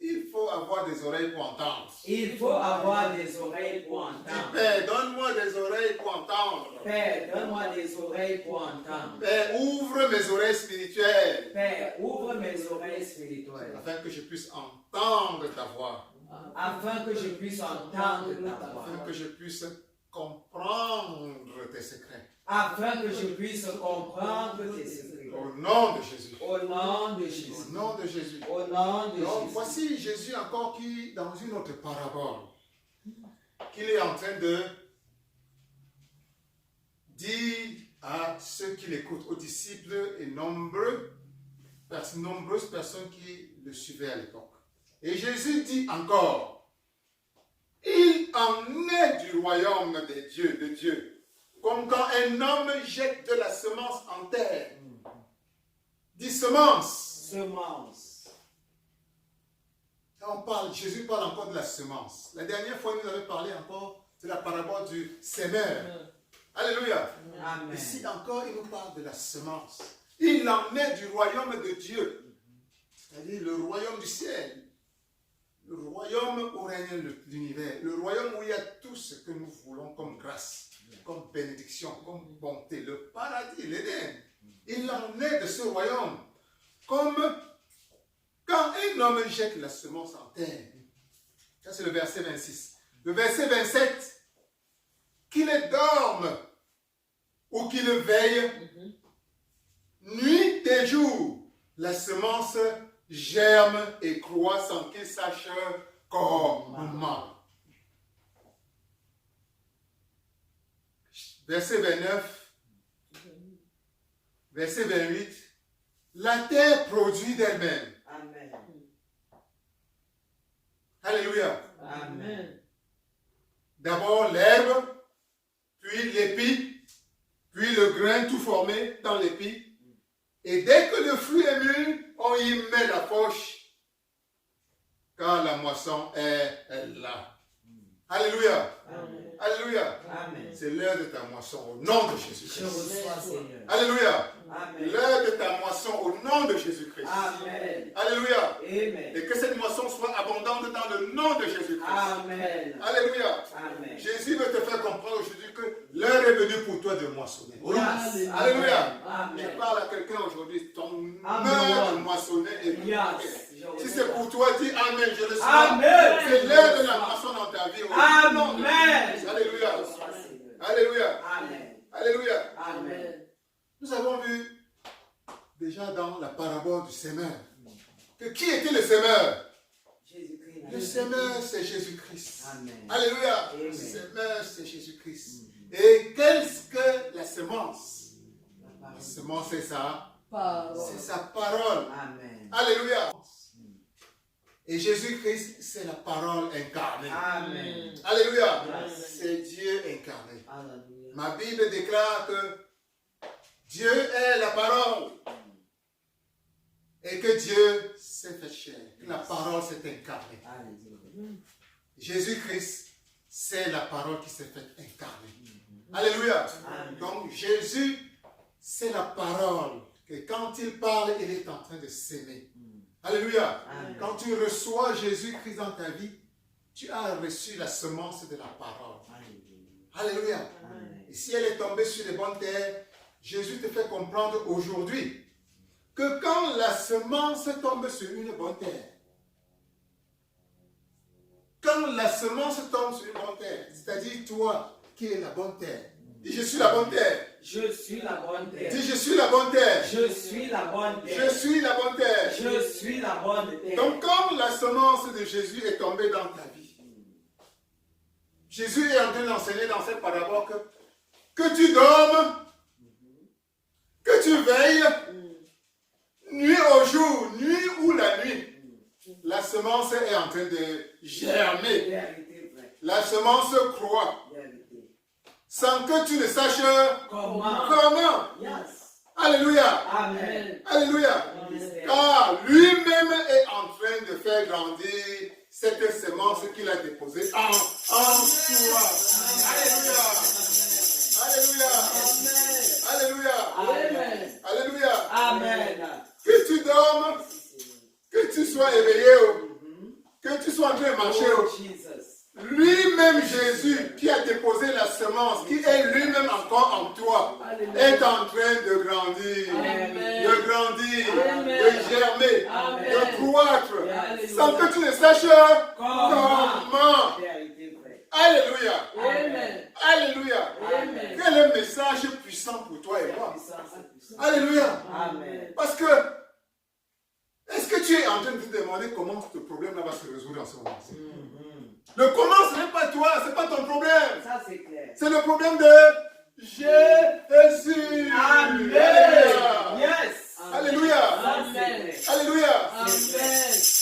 il faut avoir des oreilles pour entendre. Il faut avoir des oreilles pour Dis, entendre. Père, donne-moi des oreilles pour entendre. Père, donne-moi des oreilles pour entendre. Père, ouvre mes oreilles spirituelles Père, ouvre mes oreilles spirituelles afin que je puisse entendre ta voix, afin que je puisse entendre ta voix, afin que je puisse comprendre tes secrets. afin que je puisse comprendre tes secrets. Au nom de Jésus. Au nom de Jésus. Au nom de Jésus. Au nom de Donc, Jésus. voici Jésus encore qui, dans une autre parabole, qu'il est en train de dire à ceux qui l'écoutent, aux disciples et nombreuses personnes qui le suivaient à l'époque. Et Jésus dit encore, il en est du royaume de Dieu, comme quand un homme jette de la semence en terre. Dit semence. Semence. Jésus parle encore de la semence. La dernière fois, il nous avait parlé encore de la parabole du semeur. Alléluia. Amen. Ici encore, il nous parle de la semence. Il en est du royaume de Dieu. C'est-à-dire le royaume du ciel. Le royaume où règne l'univers. Le royaume où il y a tout ce que nous voulons comme grâce, comme bénédiction, comme bonté. Le paradis, l'Éden. Il en est de ce royaume. Comme quand un homme jette la semence en terre. Ça, c'est le verset 26. Le verset 27. Qu'il dorme ou qu'il veille, nuit et jour, la semence germe et croît sans qu'il sache comment. Verset 29, verset 28, la terre produit d'elle-même. Amen. Alléluia. Amen. D'abord l'herbe, puis l'épi, puis le grain tout formé dans l'épi. Et dès que le fruit est mûr, on y met la poche, car la moisson est là. Alléluia. Amen. Alléluia. Amen. C'est l'heure de ta moisson au nom de Je Jésus-Christ. reçois, Seigneur. Alléluia. Amen. L'heure de ta moisson au nom de Jésus-Christ. Amen. Alléluia. Amen. Et que cette moisson soit abondante dans le nom de Jésus-Christ. Amen. Alléluia. Amen. Jésus veut te faire comprendre aujourd'hui que l'heure est venue pour toi de moissonner. Yes. Alléluia. Amen. Je parle à quelqu'un aujourd'hui, ton Amen. heure de moissonner est venue. Yes. Si c'est pour toi, dis Amen, je le sais. Amen. C'est l'heure de la moisson dans ta vie. Amen. Alléluia. Je reçois, Seigneur. Alléluia. Amen. Alléluia. Amen. Nous avons vu déjà dans la parabole du semeur que qui était le semeur? Jésus-Christ. Le semeur, c'est Jésus-Christ. Amen. Alléluia. Amen. Le semeur, c'est Jésus-Christ. Et qu'est-ce que la semence? La semence, c'est ça. C'est sa parole. Amen. Alléluia. Et Jésus-Christ, c'est la parole incarnée. Amen. Alléluia. Amen. C'est Dieu incarné. Alléluia. Ma Bible déclare que Dieu est la parole. Et que Dieu s'est fait chair. Que la parole s'est incarnée. Alléluia. Jésus-Christ, c'est la parole qui s'est faite incarnée. Alléluia. Amen. Donc Jésus, c'est la parole. Que quand il parle, il est en train de s'aimer. Alléluia. Amen. Quand tu reçois Jésus-Christ dans ta vie, tu as reçu la semence de la parole. Alléluia. Amen. Et si elle est tombée sur les bonnes terres, Jésus te fait comprendre aujourd'hui que quand la semence tombe sur une bonne terre, quand la semence tombe sur une bonne terre, c'est-à-dire toi qui es la bonne terre, dis je suis la bonne terre. Je suis la bonne terre. Dis je suis la bonne terre. Je suis la bonne terre. Je suis la bonne terre. Je suis la bonne terre. Donc quand la semence de Jésus est tombée dans ta vie, Jésus est en train d'enseigner dans cette parabole que tu dormes, que tu veilles, semence est en train de germer. Vérité vraie. La semence croît. Vérité. Sans que tu ne saches Comment? comment. Yes. Alléluia. Amen. Alléluia. Mystère. Car lui-même est en train de faire grandir cette semence qu'il a déposée en toi. Alléluia. Alléluia. Alléluia. Amen. Alléluia. Amen. Que tu dormes, que tu sois éveillé, que tu sois en train de marcher. Oh, Jesus. Lui-même Jésus qui a déposé la semence, qui est lui-même encore en toi, Alléluia. est en train de grandir, Amen. de grandir, Amen. de germer, Amen. de croître, Alléluia. sans que tu ne saches comment. Vérité vraie. Alléluia. Amen. Alléluia. Amen. Quel est le message puissant pour toi et moi? Alléluia. Amen. Parce que, est-ce que tu es en train de te demander comment ce problème-là va se résoudre en ce moment? Le comment, ce n'est pas toi, ce n'est pas ton problème. Ça, c'est clair. C'est le problème de Jésus. Amen. Alléluia. Yes. Alléluia. Amen. Alléluia. Amen.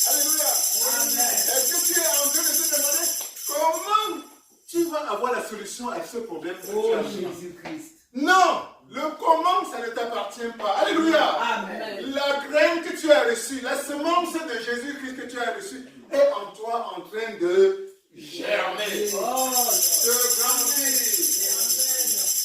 Alléluia. Amen. Est-ce que tu es en train de te demander comment tu vas avoir la solution à ce problème que Oh, tu as? Jésus-Christ. Non, le comment, ça ne t'appartient pas. Alléluia. Amen. La graine que tu as reçue, la semence de Jésus-Christ que tu as reçue est en toi en train de germer, Oh, de grandir.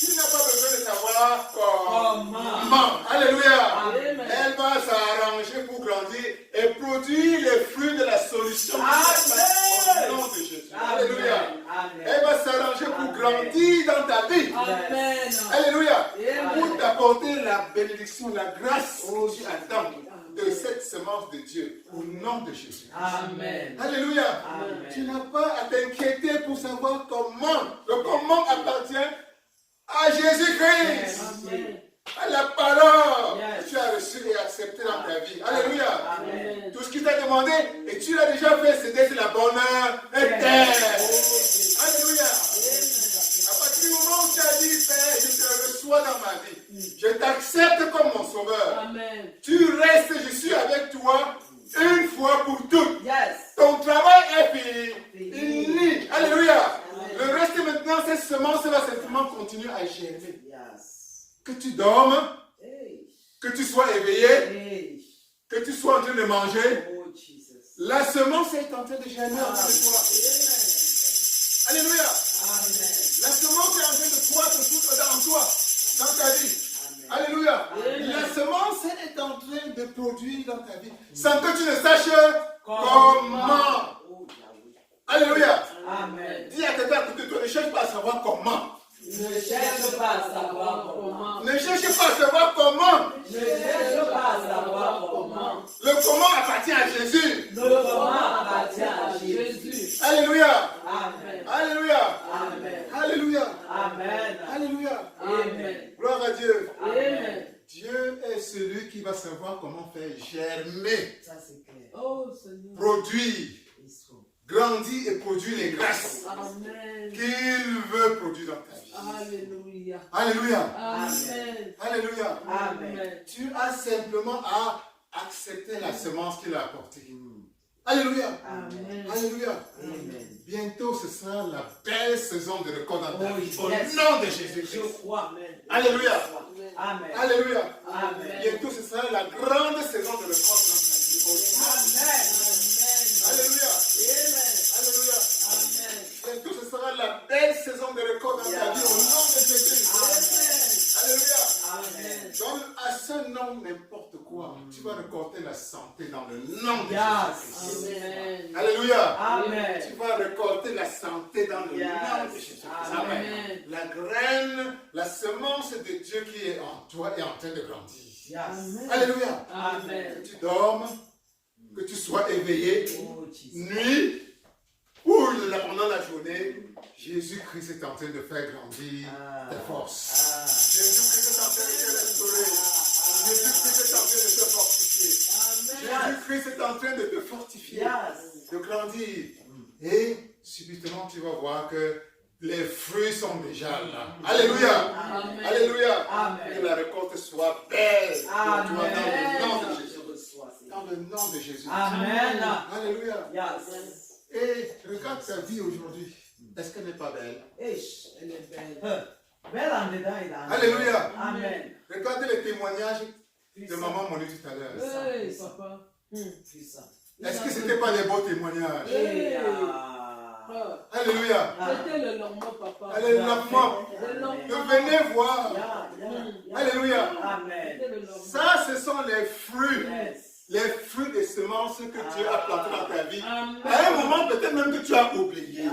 Tu n'as pas besoin de savoir comment. Alléluia. Amen. Elle va s'arranger pour grandir et produire les fruits de la solution. Amen. Au nom de Jésus. Amen. Alléluia. Amen. Elle va s'arranger pour Amen. grandir dans ta vie. Amen. Alléluia. Amen. Pour t'apporter la bénédiction, la grâce Oh, que tu attends de cette semence de Dieu. Au nom de Jésus. Amen. Alléluia. Amen. Tu n'as pas à t'inquiéter pour savoir comment. Le comment appartient à Jésus-Christ. Amen. À la parole Yes. que tu as reçue et acceptée dans ta vie. Alléluia. Amen. Tout ce qu'il t'a demandé, et tu l'as déjà fait, c'était de la bonne terre. Alléluia. À partir du moment où tu as dit, Père, je te reçois dans ma vie, je t'accepte comme mon sauveur. Amen. Tu restes, je suis avec toi une fois pour toutes. Yes. Ton travail est fini. Alléluia. Le reste maintenant, cette semence va simplement continuer à germer. Yes. Que tu dormes, Hey. que tu sois éveillé, Hey. que tu sois en train de manger, Oh, Jesus. la semence est en train de germer en toi. Alléluia. Amen. La semence est en train de croître en toi, dans ta vie. Alléluia. La semence est en train de produire dans ta vie, sans que tu ne saches comment. Oh, Yahweh. Alléluia. Amen. Dis à quelqu'un à côté de toi, ne cherche pas à savoir comment. Ne cherche pas à savoir comment. Ne cherche pas à savoir comment. Ne cherche pas à savoir comment. Le comment appartient à Jésus. Le comment appartient à Jésus. Alléluia. Amen. Alléluia. Amen. Alléluia. Amen. Alléluia. Amen. Gloire à Dieu. Amen. Dieu est celui qui va savoir comment faire germer, Ça, c'est clair. Oh Seigneur. produire, Ils sont. grandir et produire les grâces Amen. qu'il veut produire dans ta vie. Alléluia. Alléluia. Amen. Alléluia. Amen. Tu as simplement à accepter la semence qu'il a apportée. Alléluia. Amen. Alléluia. Amen. Bientôt, ce sera la belle saison de récolte dans ta Oh, vie. Au yes. nom de Je Jésus-Christ. crois. Alléluia. Amen. Alléluia. Amen. Bientôt, ce sera la grande saison de récolte dans ta vie. Au nom de Jésus. Alléluia. Alléluia. Bientôt, ce sera la belle saison de récolte dans ta vie. Au nom de Jésus. Alléluia. Amen. Donne à ce nom n'importe quoi. Tu vas récolter la santé dans le nom de Yes. Jésus. Amen. Alléluia. Amen. Tu vas récolter la santé dans le Yes. nom de Jésus. Amen. La graine, la semence de Dieu qui est en toi est en train de grandir. Yes. Alléluia. Amen. Que tu dormes, que tu sois éveillé, Oh, Jesus. nuit ou pendant la journée, Jésus-Christ est en train de faire grandir tes forces. Jésus-Christ est en train de te restaurer. Jésus-Christ est en train de te fortifier. Jésus-Christ est en train de te fortifier, Yes. de grandir. Et subitement, tu vas voir que les fruits sont déjà là. Alléluia. Amen. Alléluia. Amen. Que la récolte soit belle pour toi dans le nom de Amen. Jésus. Je reçois. Dans le le nom de Jésus. Amen. Alléluia. Yes. Et regarde ta vie aujourd'hui. Est-ce qu'elle n'est pas belle? Ish. Elle est belle. Belle en dedans et dans. Alléluia. Amen. Regardez les témoignages de maman Moni tout à l'heure. Hey, papa. Puissant. Est-ce que ce n'était pas des beaux témoignages? Et, Alléluia. C'était le lendemain, papa. Alléluia. Le lendemain. Venez voir. Alléluia. Amen. C'était le lendemain. Ça, ce sont les fruits. Yes. Les fruits des semences que Dieu a plantées dans ta vie. Amen. À un moment, peut-être même que tu as oublié.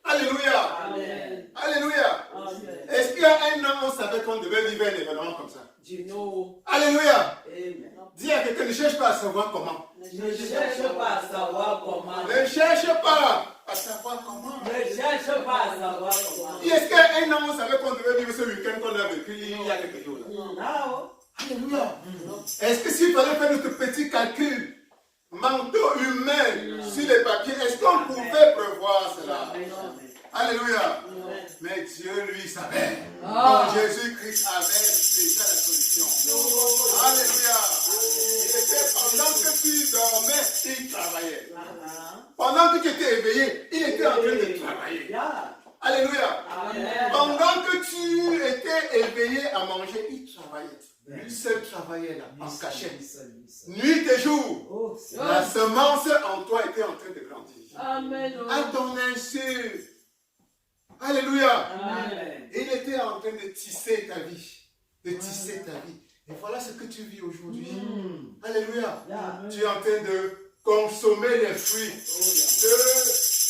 Alléluia. Amen. Alléluia. Amen. Est-ce qu'il y a un an, on savait qu'on devait vivre un événement comme ça? Gino. Alléluia. Amen. Dis à quelqu'un, ne cherche pas à savoir comment. Ne cherche pas à savoir comment. Ne cherche pas à savoir comment. Ne cherche pas à savoir comment. Et est-ce qu'il y a un an, on savait qu'on devait vivre ce week-end qu'on a vécu il y a quelques jours là? Now. Alléluia. Est-ce que s'il fallait faire notre petit calcul mentaux humain sur les papiers, est-ce qu'on pouvait prévoir cela? Alléluia. Mais Dieu, lui, savait. Donc Jésus-Christ avait déjà la solution. Alléluia. Il était pendant que tu dormais, il travaillait. Pendant que tu étais éveillé, il était en train de travailler. Alléluia. Pendant que tu étais éveillé à manger, il travaillait. Lui seul travaillait là, en cachette. Nuit et jour. La semence en toi était en train de grandir. Amen. À ton insu. Alléluia. Amen. Il était en train de tisser ta vie. De tisser ta vie. Et voilà ce que tu vis aujourd'hui. Alléluia. Tu es en train de consommer les fruits de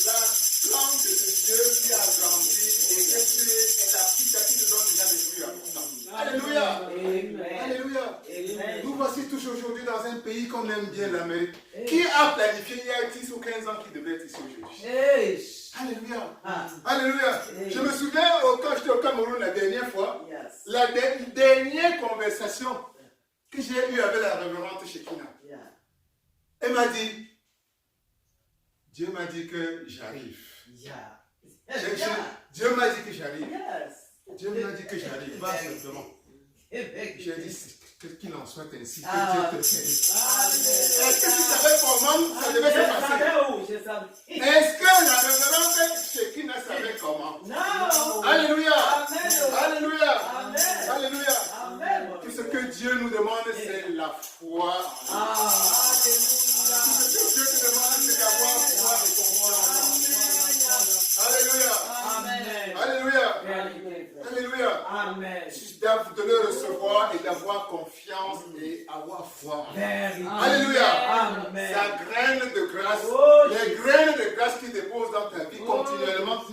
la plante de Dieu qui a grandi et que tu es la petite qui te donne déjà des fruits importants. Alléluia. Alléluia. Nous voici tous aujourd'hui dans un pays qu'on aime bien, l'Amérique. Qui a planifié il y a 10 ou 15 ans qu'il devait être ici aujourd'hui? Alléluia. Alléluia. Je me souviens quand j'étais au Cameroun la dernière fois, la dernière conversation que j'ai eue avec la révérende Shekina. Elle m'a dit, Dieu m'a dit que j'arrive. Dieu m'a dit que j'arrive. Dieu m'a dit que j'arrive. Pas simplement. J'ai dit qu'il en soit ainsi. Que Dieu te bénisse. Est-ce que tu savais comment ça devait se passer? Est-ce que la révérende Shekina savait comment? Non. Alléluia. Amen. Alléluia. Amen. Alléluia. Amen. Tout ce que Dieu nous demande, c'est la foi. Tout ce que Dieu te demande, c'est d'avoir foi et confiance. Alléluia. Amen. Alléluia. Alléluia. Amen. De le recevoir et d'avoir confiance et avoir foi. Alléluia. Amen. Sa graine de grâce, Oh, les graines de grâce qu'il dépose dans ta vie continuellement,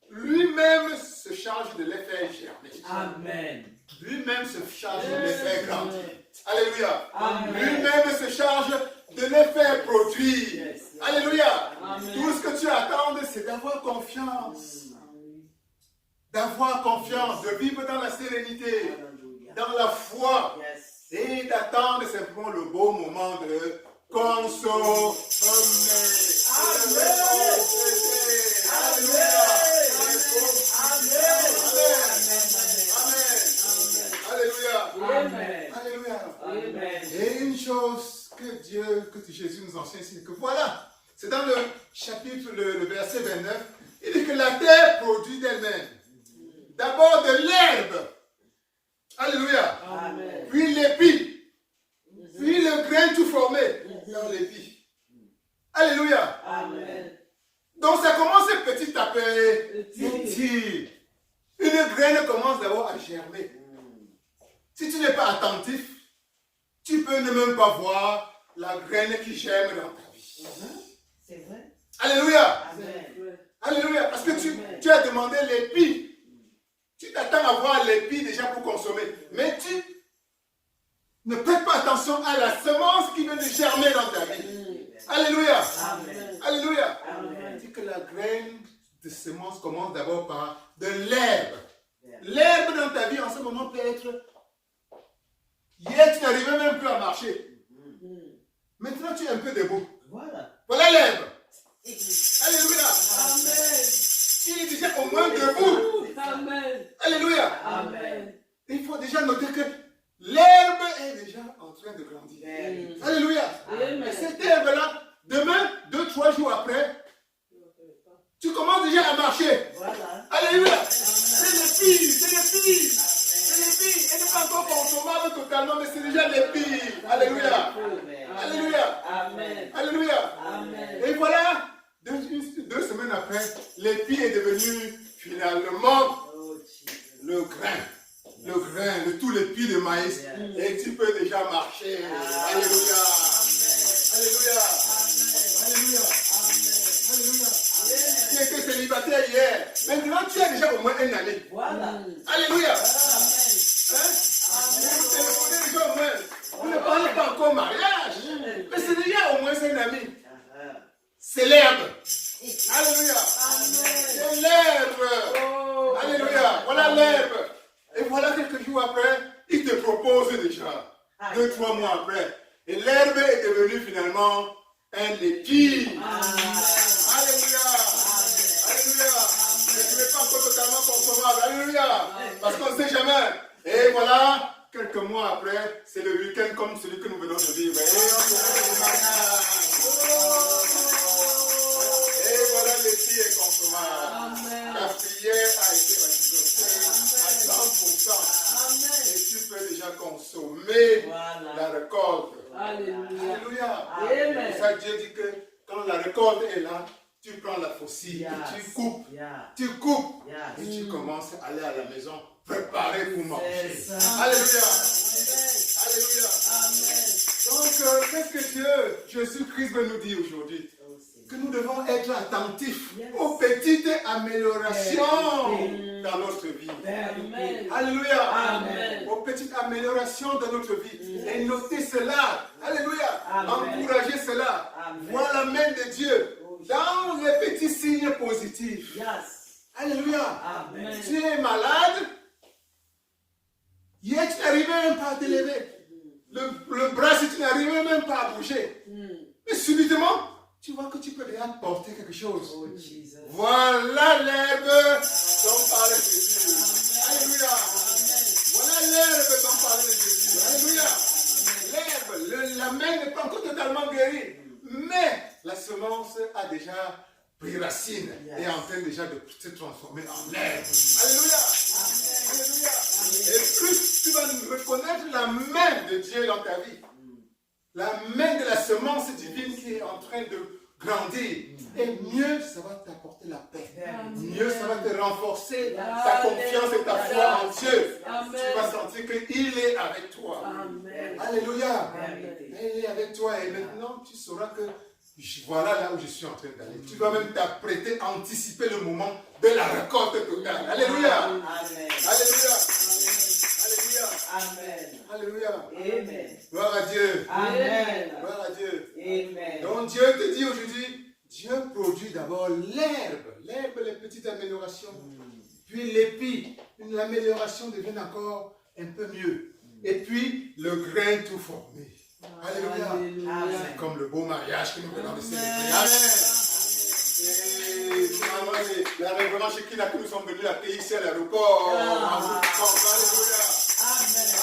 lui-même se charge de les faire germer. Amen. Lui-même se charge de les faire grandir. Alléluia. Amen. Lui-même se charge de les faire produire. Yes. Alléluia. Amen. Tout ce que tu attends, c'est d'avoir confiance. D'avoir confiance, de vivre dans la sérénité, dans la foi, et d'attendre simplement le beau moment de consommer. Alléluia. Et une chose que Jésus nous enseigne, c'est que voilà, c'est dans le chapitre, le verset 29, il dit que la terre produit d'elle-même. D'abord de l'herbe. Alléluia. Amen. Puis l'épi. Puis le grain tout formé dans l'épi. Alléluia. Amen. Donc ça commence petit à petit. Une graine commence d'abord à germer. Si tu n'es pas attentif, tu peux ne même pas voir la graine qui germe dans ta vie. C'est vrai. Alléluia. Amen. Alléluia. Parce que tu as demandé l'épi. Tu t'attends à voir l'épi déjà pour consommer. Mais tu ne prêtes pas attention à la semence qui vient de germer dans ta vie. Alléluia. Amen. Alléluia. Amen. Dit que la graine de semence commence d'abord par de l'herbe. L'herbe dans ta vie en ce moment peut être... Hier, tu n'arrivais même plus à marcher. Maintenant, tu es un peu debout. Voilà l'herbe. Alléluia. Amen. Il est déjà au moins debout. Amen. Alléluia. Amen. Il faut déjà noter que l'herbe est déjà en train train de grandir. Vérité. Alléluia. Amen. Et cette herbe-là, demain, 2-3 jours après, tu commences déjà à marcher. Voilà. Alléluia. C'est l'épi, c'est l'épi. C'est l'épi. Elle n'est pas encore consommable totalement, mais c'est déjà l'épi. Alléluia. Amen. Alléluia. Amen. Alléluia. Amen. Et voilà, 2 semaines après, l'épi est devenu finalement Oh, Jesus. le grain, tout l'épi de maïs. Et tu peux déjà marcher. Alléluia. Alléluia. Alléluia. Alléluia. Tu étais célibataire hier. Maintenant, tu as déjà au moins une année. Voilà. Alléluia. Amen. Hein? Vous téléphonez déjà au moins. Vous ne parlez pas encore mariage. Mais c'est déjà au moins un ami. C'est l'herbe. Alléluia. C'est l'herbe. Alléluia. Voilà l'herbe. Et voilà quelques jours après, il te propose déjà. 2-3 mois après. Et l'herbe est devenue finalement un épi. Alléluia. Alléluia. Mais tu n'es pas encore totalement consommable. Alléluia. Parce qu'on ne sait jamais. Et voilà, quelques mois après, c'est le week-end comme celui que nous venons de vivre. Et on se fait le mariage. Et voilà, l'épi est consommable. La prière a été exaucée à 100%. Et tu peux déjà consommer la récolte. Alléluia. Alléluia. Amen. C'est ça que Dieu dit que quand la récolte est là, tu prends la faucille, Yes. tu coupes, Yeah. tu coupes Yes. et tu commences à aller à la maison préparer pour manger. C'est ça. Alléluia. Alléluia. Donc, qu'est-ce que Jésus-Christ veut nous dire aujourd'hui? Oh, c'est Que nous devons être attentifs Yes. aux petites améliorations dans notre vie. vérité. Alléluia. Amen. Aux petites améliorations de notre vie. Et notez cela. Alléluia. Amen. Encouragez cela. Amen. Voir la main de Dieu dans les petits signes positifs. Yes. Alléluia. Amen. Tu es malade. Hier, tu n'arrivais même pas à te lever. Le bras, si tu n'arrivais même pas à bouger. Mais subitement, tu vois que tu peux déjà porter quelque chose. Oh, Jesus. Voilà l'herbe dont parlait Jésus. Alléluia. Voilà l'herbe dont parlait Jésus. Alléluia. L'herbe, la main n'est pas encore totalement guérie. Mais la semence a déjà pris racine et est en train déjà de se transformer en herbe. Alléluia. Alléluia. Et plus tu vas reconnaître la main de Dieu dans ta vie, la main de la semence divine qui est en train de grandir, et mieux ça va t'apporter la paix. Mieux ça va te renforcer ta confiance et ta foi en Dieu. Tu vas sentir qu'il est avec toi. Amen. Alléluia. Vérité. Il est avec toi et maintenant tu sauras que voilà là où je suis en train d'aller. Tu vas même t'apprêter à anticiper le moment de la récolte totale. Alléluia. Amen. Alléluia. Alléluia. Amen. Alléluia. Amen. Gloire à Dieu. Amen. Gloire à Dieu. Amen. Donc Dieu te dit aujourd'hui, Dieu produit d'abord l'herbe, les petites améliorations. Puis l'épi, l'amélioration devient encore un peu mieux. Et puis le grain tout formé. Alléluia. Alléluia. C'est comme le beau mariage que nous venons de célébrer. Amen. Et finalement, c'est la révérence Shekinah que nous sommes venus accueillir ici à l'aéroport.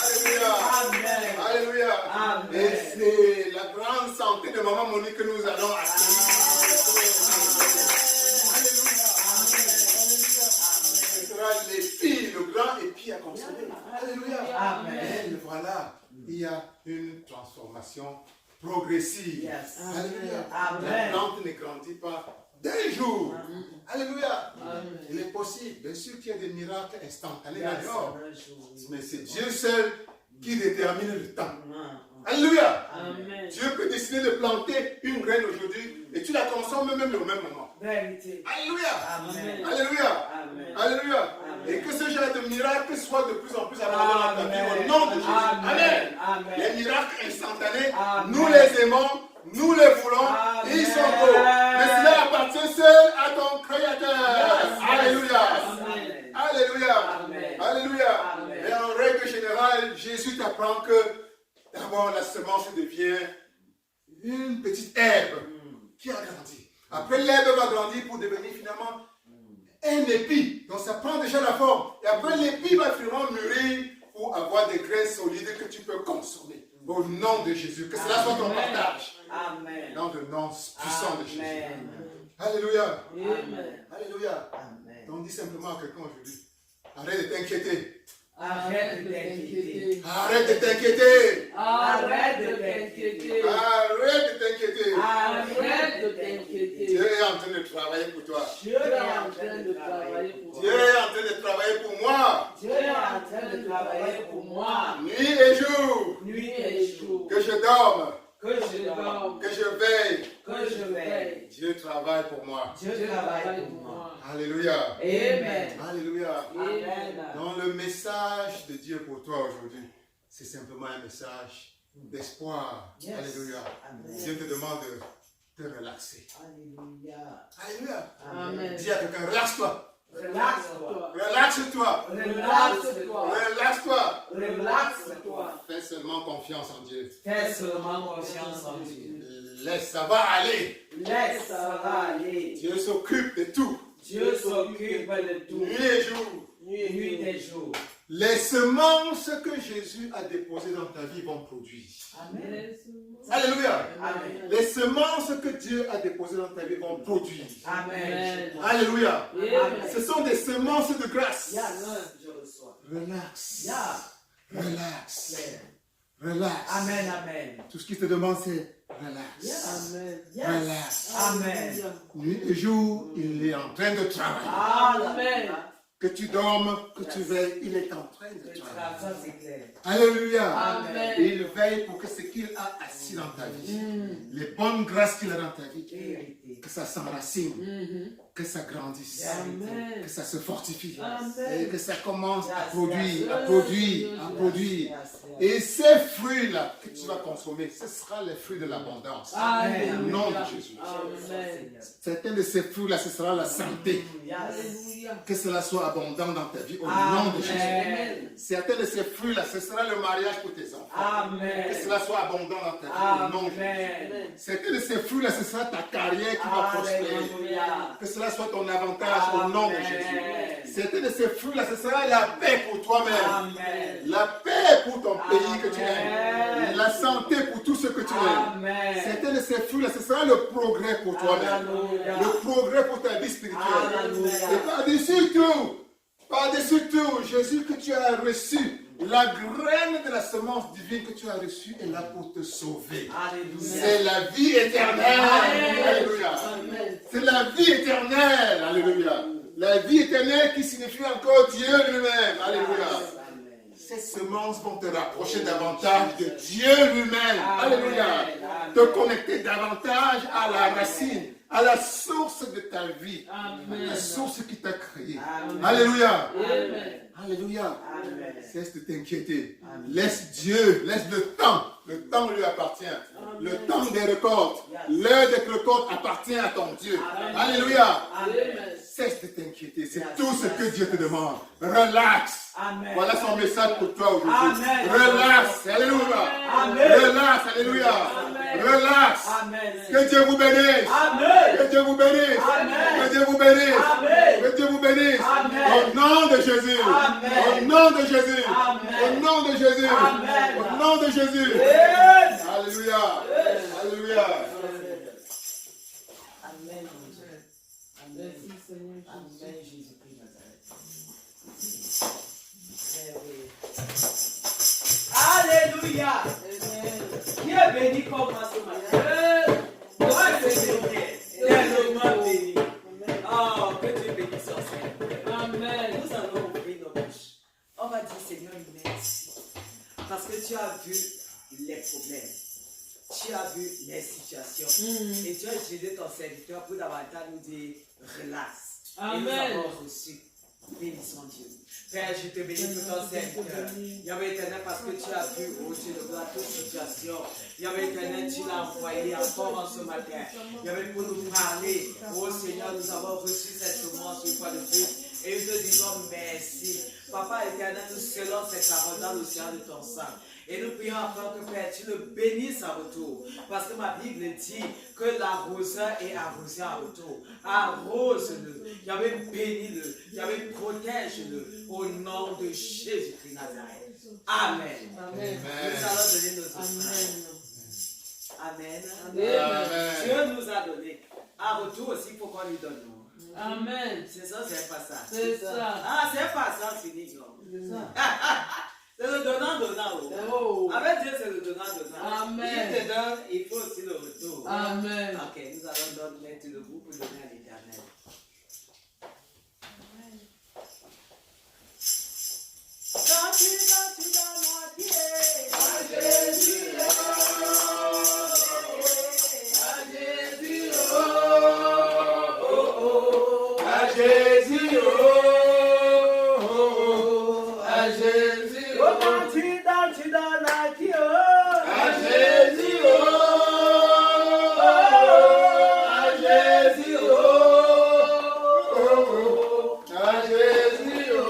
Alléluia. Amen. Alléluia. Amen. Et c'est la grande santé de maman Monique que nous allons accueillir. Alléluia. Alléluia. Ce sera l'épi, le grand épi à consommer. Alléluia. Amen. Et voilà, il y a une transformation progressive. Yes. Alléluia. Amen. La plante ne grandit pas d'un jour. Alléluia. Amen. Il est possible, bien sûr qu'il y a des miracles instantanés Yes. là-dehors. Un jour. Mais c'est Dieu seul qui détermine le temps. Amen. Alléluia. Amen. Dieu peut décider de planter une graine aujourd'hui et tu la consommes même au même moment. Vérité. Alléluia. Amen. Alléluia. Amen. Alléluia. Et que ce genre de miracle soit de plus en plus abondant dans ta vie au nom de Jésus. Amen. Amen. Les miracles instantanés, Amen. nous les aimons, nous les voulons, Amen. ils sont beaux. Mais cela appartient seul à ton Créateur. Alléluia. Amen. Alléluia. Amen. Alléluia. Amen. Et en règle générale, Jésus t'apprend que d'abord la semence devient une petite herbe qui a grandi. Après, l'herbe va grandir pour devenir finalement un épi. Donc ça prend déjà la forme. Et après, l'épi va finalement mûrir pour avoir des grains solides que tu peux consommer. Au nom de Jésus. Que cela soit ton partage. Amen. Dans le nom puissant de Jésus. Amen. Alléluia. Amen. Alléluia. Amen. Donc dis simplement à quelqu'un aujourd'hui, arrête de t'inquiéter. Arrête de t'inquiéter. Arrête de t'inquiéter. Arrête de t'inquiéter. Arrête de t'inquiéter. Arrête de t'inquiéter. Dieu est en train de travailler pour toi. Dieu est en train de travailler pour Dieu moi. est en train de travailler pour moi. Dieu est en train de travailler pour moi. Nuit et jour. Nuit et jour. Que je dorme. Que je dors, Que je veille. que je veille. Dieu travaille pour moi. Dieu travaille pour moi. Alléluia. Amen. Alléluia. Amen. Donc le message de Dieu pour toi aujourd'hui, c'est simplement un message d'espoir. Yes. Alléluia. Amen. Dieu te demande de te relaxer. Alléluia. Alléluia. Amen. Dis à quelqu'un, relaxe-toi. Relaxe-toi. Relaxe-toi. Relaxe-toi. Relaxe-toi. Relaxe-toi. Fais seulement confiance en Dieu. Fais seulement confiance en Dieu. Laisse, ça va aller. Laisse ça va aller. Dieu s'occupe de tout. Dieu s'occupe de tout. Nuit et jour. Nuit et jour. Les semences que Jésus a déposées dans ta vie vont produire. Amen. Alléluia. Amen. Les semences que Dieu a déposées dans ta vie vont produire. Amen. Alléluia. Amen. Ce sont des semences de grâce. Yes. Je reçois. Relax. Yeah. Relax. Claire. Relax. Amen. Amen. Tout ce qui te demande, c'est relax. Yes. Amen. Yes. Relax. Amen. Nuit et jour, il est en train de travailler. Amen. Que tu dormes, que tu veilles, il est en train de Le travailler. travail, c'est clair. Alléluia. Amen. Et il veille pour que ce qu'il a assis dans ta vie, les bonnes grâces qu'il a dans ta vie, Vérité. que ça s'enracine, que ça grandisse, Amen. que ça se fortifie Amen. et que ça commence à Yes, produire, yes, à yes. produire, à Yes, produire. Yes, yes. Et ces fruits-là que tu vas consommer, ce sera les fruits de l'abondance. Amen. Au nom de Jésus. Amen. Certains de ces fruits-là, ce sera la santé. Yes. Alléluia. Que cela soit abondant dans ta vie au nom Amen. de Jésus. Certains de ces fruits-là, ce sera le mariage pour tes enfants. Amen. Que cela soit abondant dans ta vie au nom de Jésus. Amen. Certains de ces fruits-là, ce sera ta carrière qui va prospérer. Alléluia. Que cela soit ton avantage au nom de Jésus. Amen. Certains de ces fruits-là, ce sera la paix pour toi-même. Amen. La paix pour ton pays que tu Amen. aimes. La santé pour tout ce que tu aimes. Amen. Certains de ces fruits-là, ce sera le progrès pour toi-même. Alléluia. Le progrès pour ta vie spirituelle. Alléluia. Et par-dessus tout, Jésus que tu as reçu, la graine de la semence divine que tu as reçue est là pour te sauver. Alléluia. C'est la vie éternelle. Amen. Alléluia. Amen. C'est la vie éternelle. Alléluia. La vie éternelle qui signifie encore Dieu lui-même. Alléluia. Amen. Ces semences vont te rapprocher davantage de Dieu lui-même. Alléluia. Amen. Te connecter davantage à la racine, à la source de ta vie. Amen. La source qui t'a créé. Amen. Alléluia. Amen. Alléluia. Amen. Cesse de t'inquiéter. Amen. Laisse Dieu, laisse le temps. Le temps lui appartient. Le temps des récoltes. L'heure des récoltes appartient à ton Dieu. Amen. Alléluia. Amen. Cesse de t'inquiéter. C'est tout ce que Dieu te demande. Relax. Amen. Voilà son message pour toi aujourd'hui. Amen. Relax. Alléluia. Amen. Relax. Alléluia. Relax. Amen. Que Dieu vous bénisse. Amen. Que Dieu vous bénisse. Amen. Que Dieu vous bénisse. Amen. Que Dieu vous bénisse. Amen. Au nom de Jésus. Amen. Au nom de Jésus. Amen. Au nom de Jésus. Amen. Au nom de Jésus. Amen. Alléluia. Alléluia. Amen, mon Dieu. Amen. Merci Seigneur Jésus. Amen, Jésus-Christ Nazareth. Eh oui. Alléluia. Qui est béni comme moi ce matin? Moi, c'est béni. Tellement béni. Oh, que Dieu bénisse en Seigneur. Amen. Nous allons ouvrir nos bouches. On va dire, Seigneur, merci. Parce que tu as vu les problèmes. Tu as vu les situations. Et tu as utilisé ton serviteur pour davantage nous dire relax. Et nous Amen. avons reçu. Bénissons Dieu. Père, je te bénis pour ton serviteur. Yahweh éternel, parce que tu as vu, oh Dieu, de voir toute situation. Yahweh éternel, tu l'as envoyé encore en ce matin. Yahweh, pour nous parler. Oh Seigneur, nous avons reçu cette semence une fois de plus. Et nous te disons merci. Papa éternel, nous scellons cette parole dans l'océan de ton sang. Et nous prions encore que Père, tu le bénisses en retour. Parce que ma Bible dit que l'arroseur est arrosé en retour. Arrose-le. Yahweh, bénis-le. Yahweh, protège-le. Au nom de Jésus-Christ Nazareth. Amen. Amen. Nous allons donner nos offrandes. Amen. Amen. Amen. Dieu nous a donné. À retour aussi, il faut qu'on lui donne. Non? Amen. C'est ça, c'est pas ça. C'est ça. Ah, c'est pas ça, fini. Non? C'est ça. C'est le donnant-donnant. Oh. Avec Dieu, c'est le donnant-donnant. Amen. Il te donne, il faut aussi le retour. Amen. Ok, nous allons mettre le groupe pour donner à l'Éternel. Quand tu donnes à Dieu, à Jésus, à Jésus, oh, oh, oh, à Jésus, oh, oh, à Jésus, oh, quand tu donnes à Dieu, à Jésus, oh, oh, à Jésus, oh, oh, à Jésus, oh,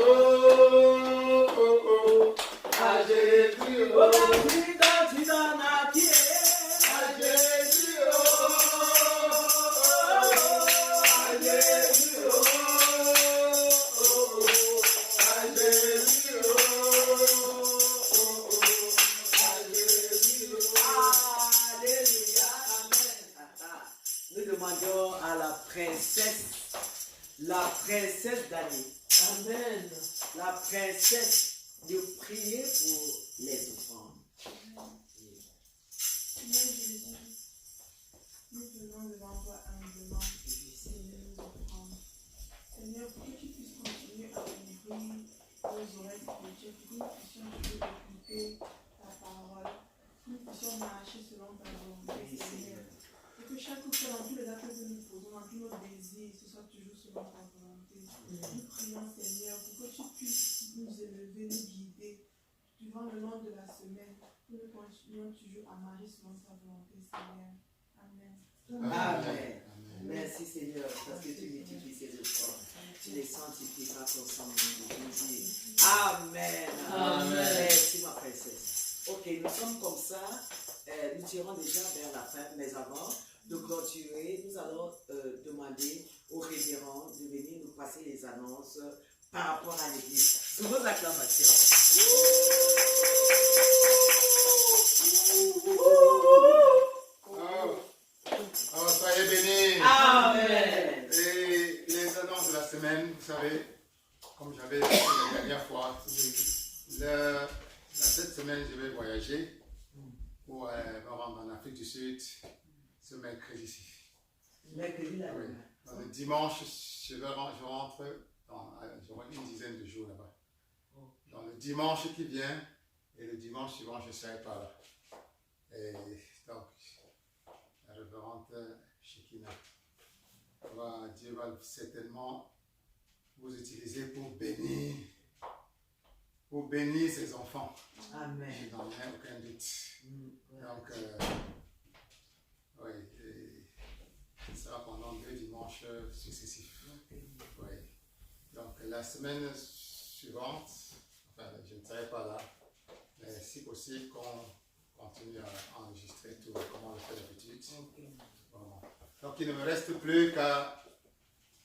oh, à Jésus, oh, quand tu donnes à Dieu, à Jésus, oh, à Jésus, oh, à Jésus, Alléluia, amen. Nous demandons à la princesse d'Annie, Amen. la princesse de prier pour les offrandes. Seigneur Jésus, nous venons devant toi humblement, Seigneur, nous offrande. Seigneur, pour que tu puisses continuer à ouvrir nos oreilles spirituelles, pour que nous puissions toujours écouter ta parole, que nous puissions marcher selon ta volonté, Seigneur. Et que chaque fois, dans tous les actes que nous posons, dans tous nos désirs, ce soit toujours selon ta volonté. Nous prions, Seigneur, pour que tu puisses nous élever, nous guider durant le long de la semaine. Nous continuons toujours à marcher selon ta volonté, Seigneur. Amen. Amen. Merci Seigneur, parce que tu multiplies ces efforts. Tu les sanctifies par ton sang de Jésus. Amen. Amen. Merci ma princesse. Ok, nous sommes comme ça. Nous tirons déjà vers la fin, mais avant de clôturer, nous allons demander aux révérends de venir nous passer les annonces par rapport à l'église. Sous vos acclamations. Oh, soyez bénis. Amen. Et les annonces de la semaine, vous savez, comme j'avais dit la dernière fois, cette semaine, je vais voyager pour me rendre en Afrique du Sud ce mercredi-ci. Mercredi, là. Oui. Dans le dimanche, je rentre, j'aurai une dizaine de jours là-bas. Dans le dimanche qui vient, et le dimanche suivant, je ne serai pas là. Et donc, la révérende Shekina, Dieu va certainement vous utiliser pour bénir ses enfants. Amen. Je n'en ai aucun doute. Donc, oui, ce sera pendant 2 dimanches successifs. Oui. Donc, la semaine suivante, enfin, je ne serai pas là, mais si possible, qu'on continue à enregistrer tout comme on le fait d'habitude. Bon. Donc, il ne me reste plus qu'à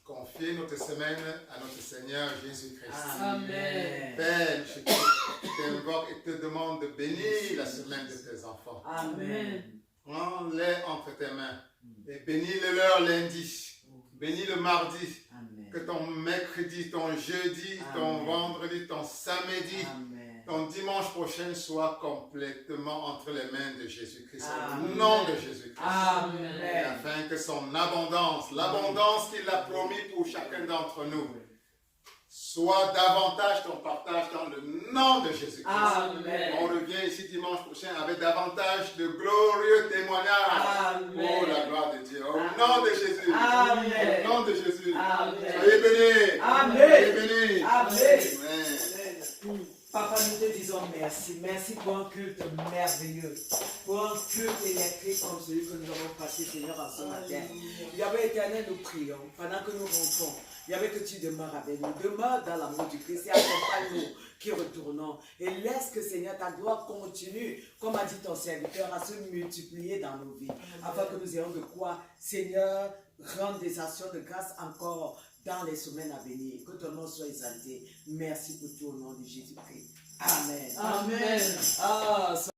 confier notre semaine à notre Seigneur Jésus-Christ. Amen. Père, je t'invoque et te demande de bénir la semaine de tes enfants. Amen. Prends-les entre tes mains et bénis-le leur lundi, bénis le mardi, Amen. que ton mercredi, ton jeudi, ton vendredi, ton samedi, Amen. ton dimanche prochain soit complètement entre les mains de Jésus-Christ, au Amen. nom de Jésus-Christ. Et Amen. afin que son abondance, l'abondance qu'il a promis pour chacun d'entre nous, soit davantage ton partage dans le nom de Jésus-Christ. Amen. On revient ici dimanche prochain avec davantage de glorieux témoignages. Amen. Oh la gloire de Dieu. Au nom de Jésus. Amen. Au nom de Jésus. Amen. Soyez bénis. Amen. Soyez bénis. Amen. Amen. Papa, nous te disons merci. Merci pour un culte merveilleux. Pour un culte électrique comme celui que nous avons passé, Seigneur, en ce matin. Yahweh éternel, nous prions. Pendant que nous rentrons, Yahweh, que tu demeures avec nous. Demeure dans l'amour du Christ et accompagne-nous qui retournons. Et laisse que, Seigneur, ta gloire continue, comme a dit ton serviteur, à se multiplier dans nos vies. Afin que nous ayons de quoi, Seigneur, rendre des actions de grâce encore dans les semaines à venir. Que ton nom soit exalté. Merci pour tout au nom de Jésus-Christ. Amen. Amen. Ah,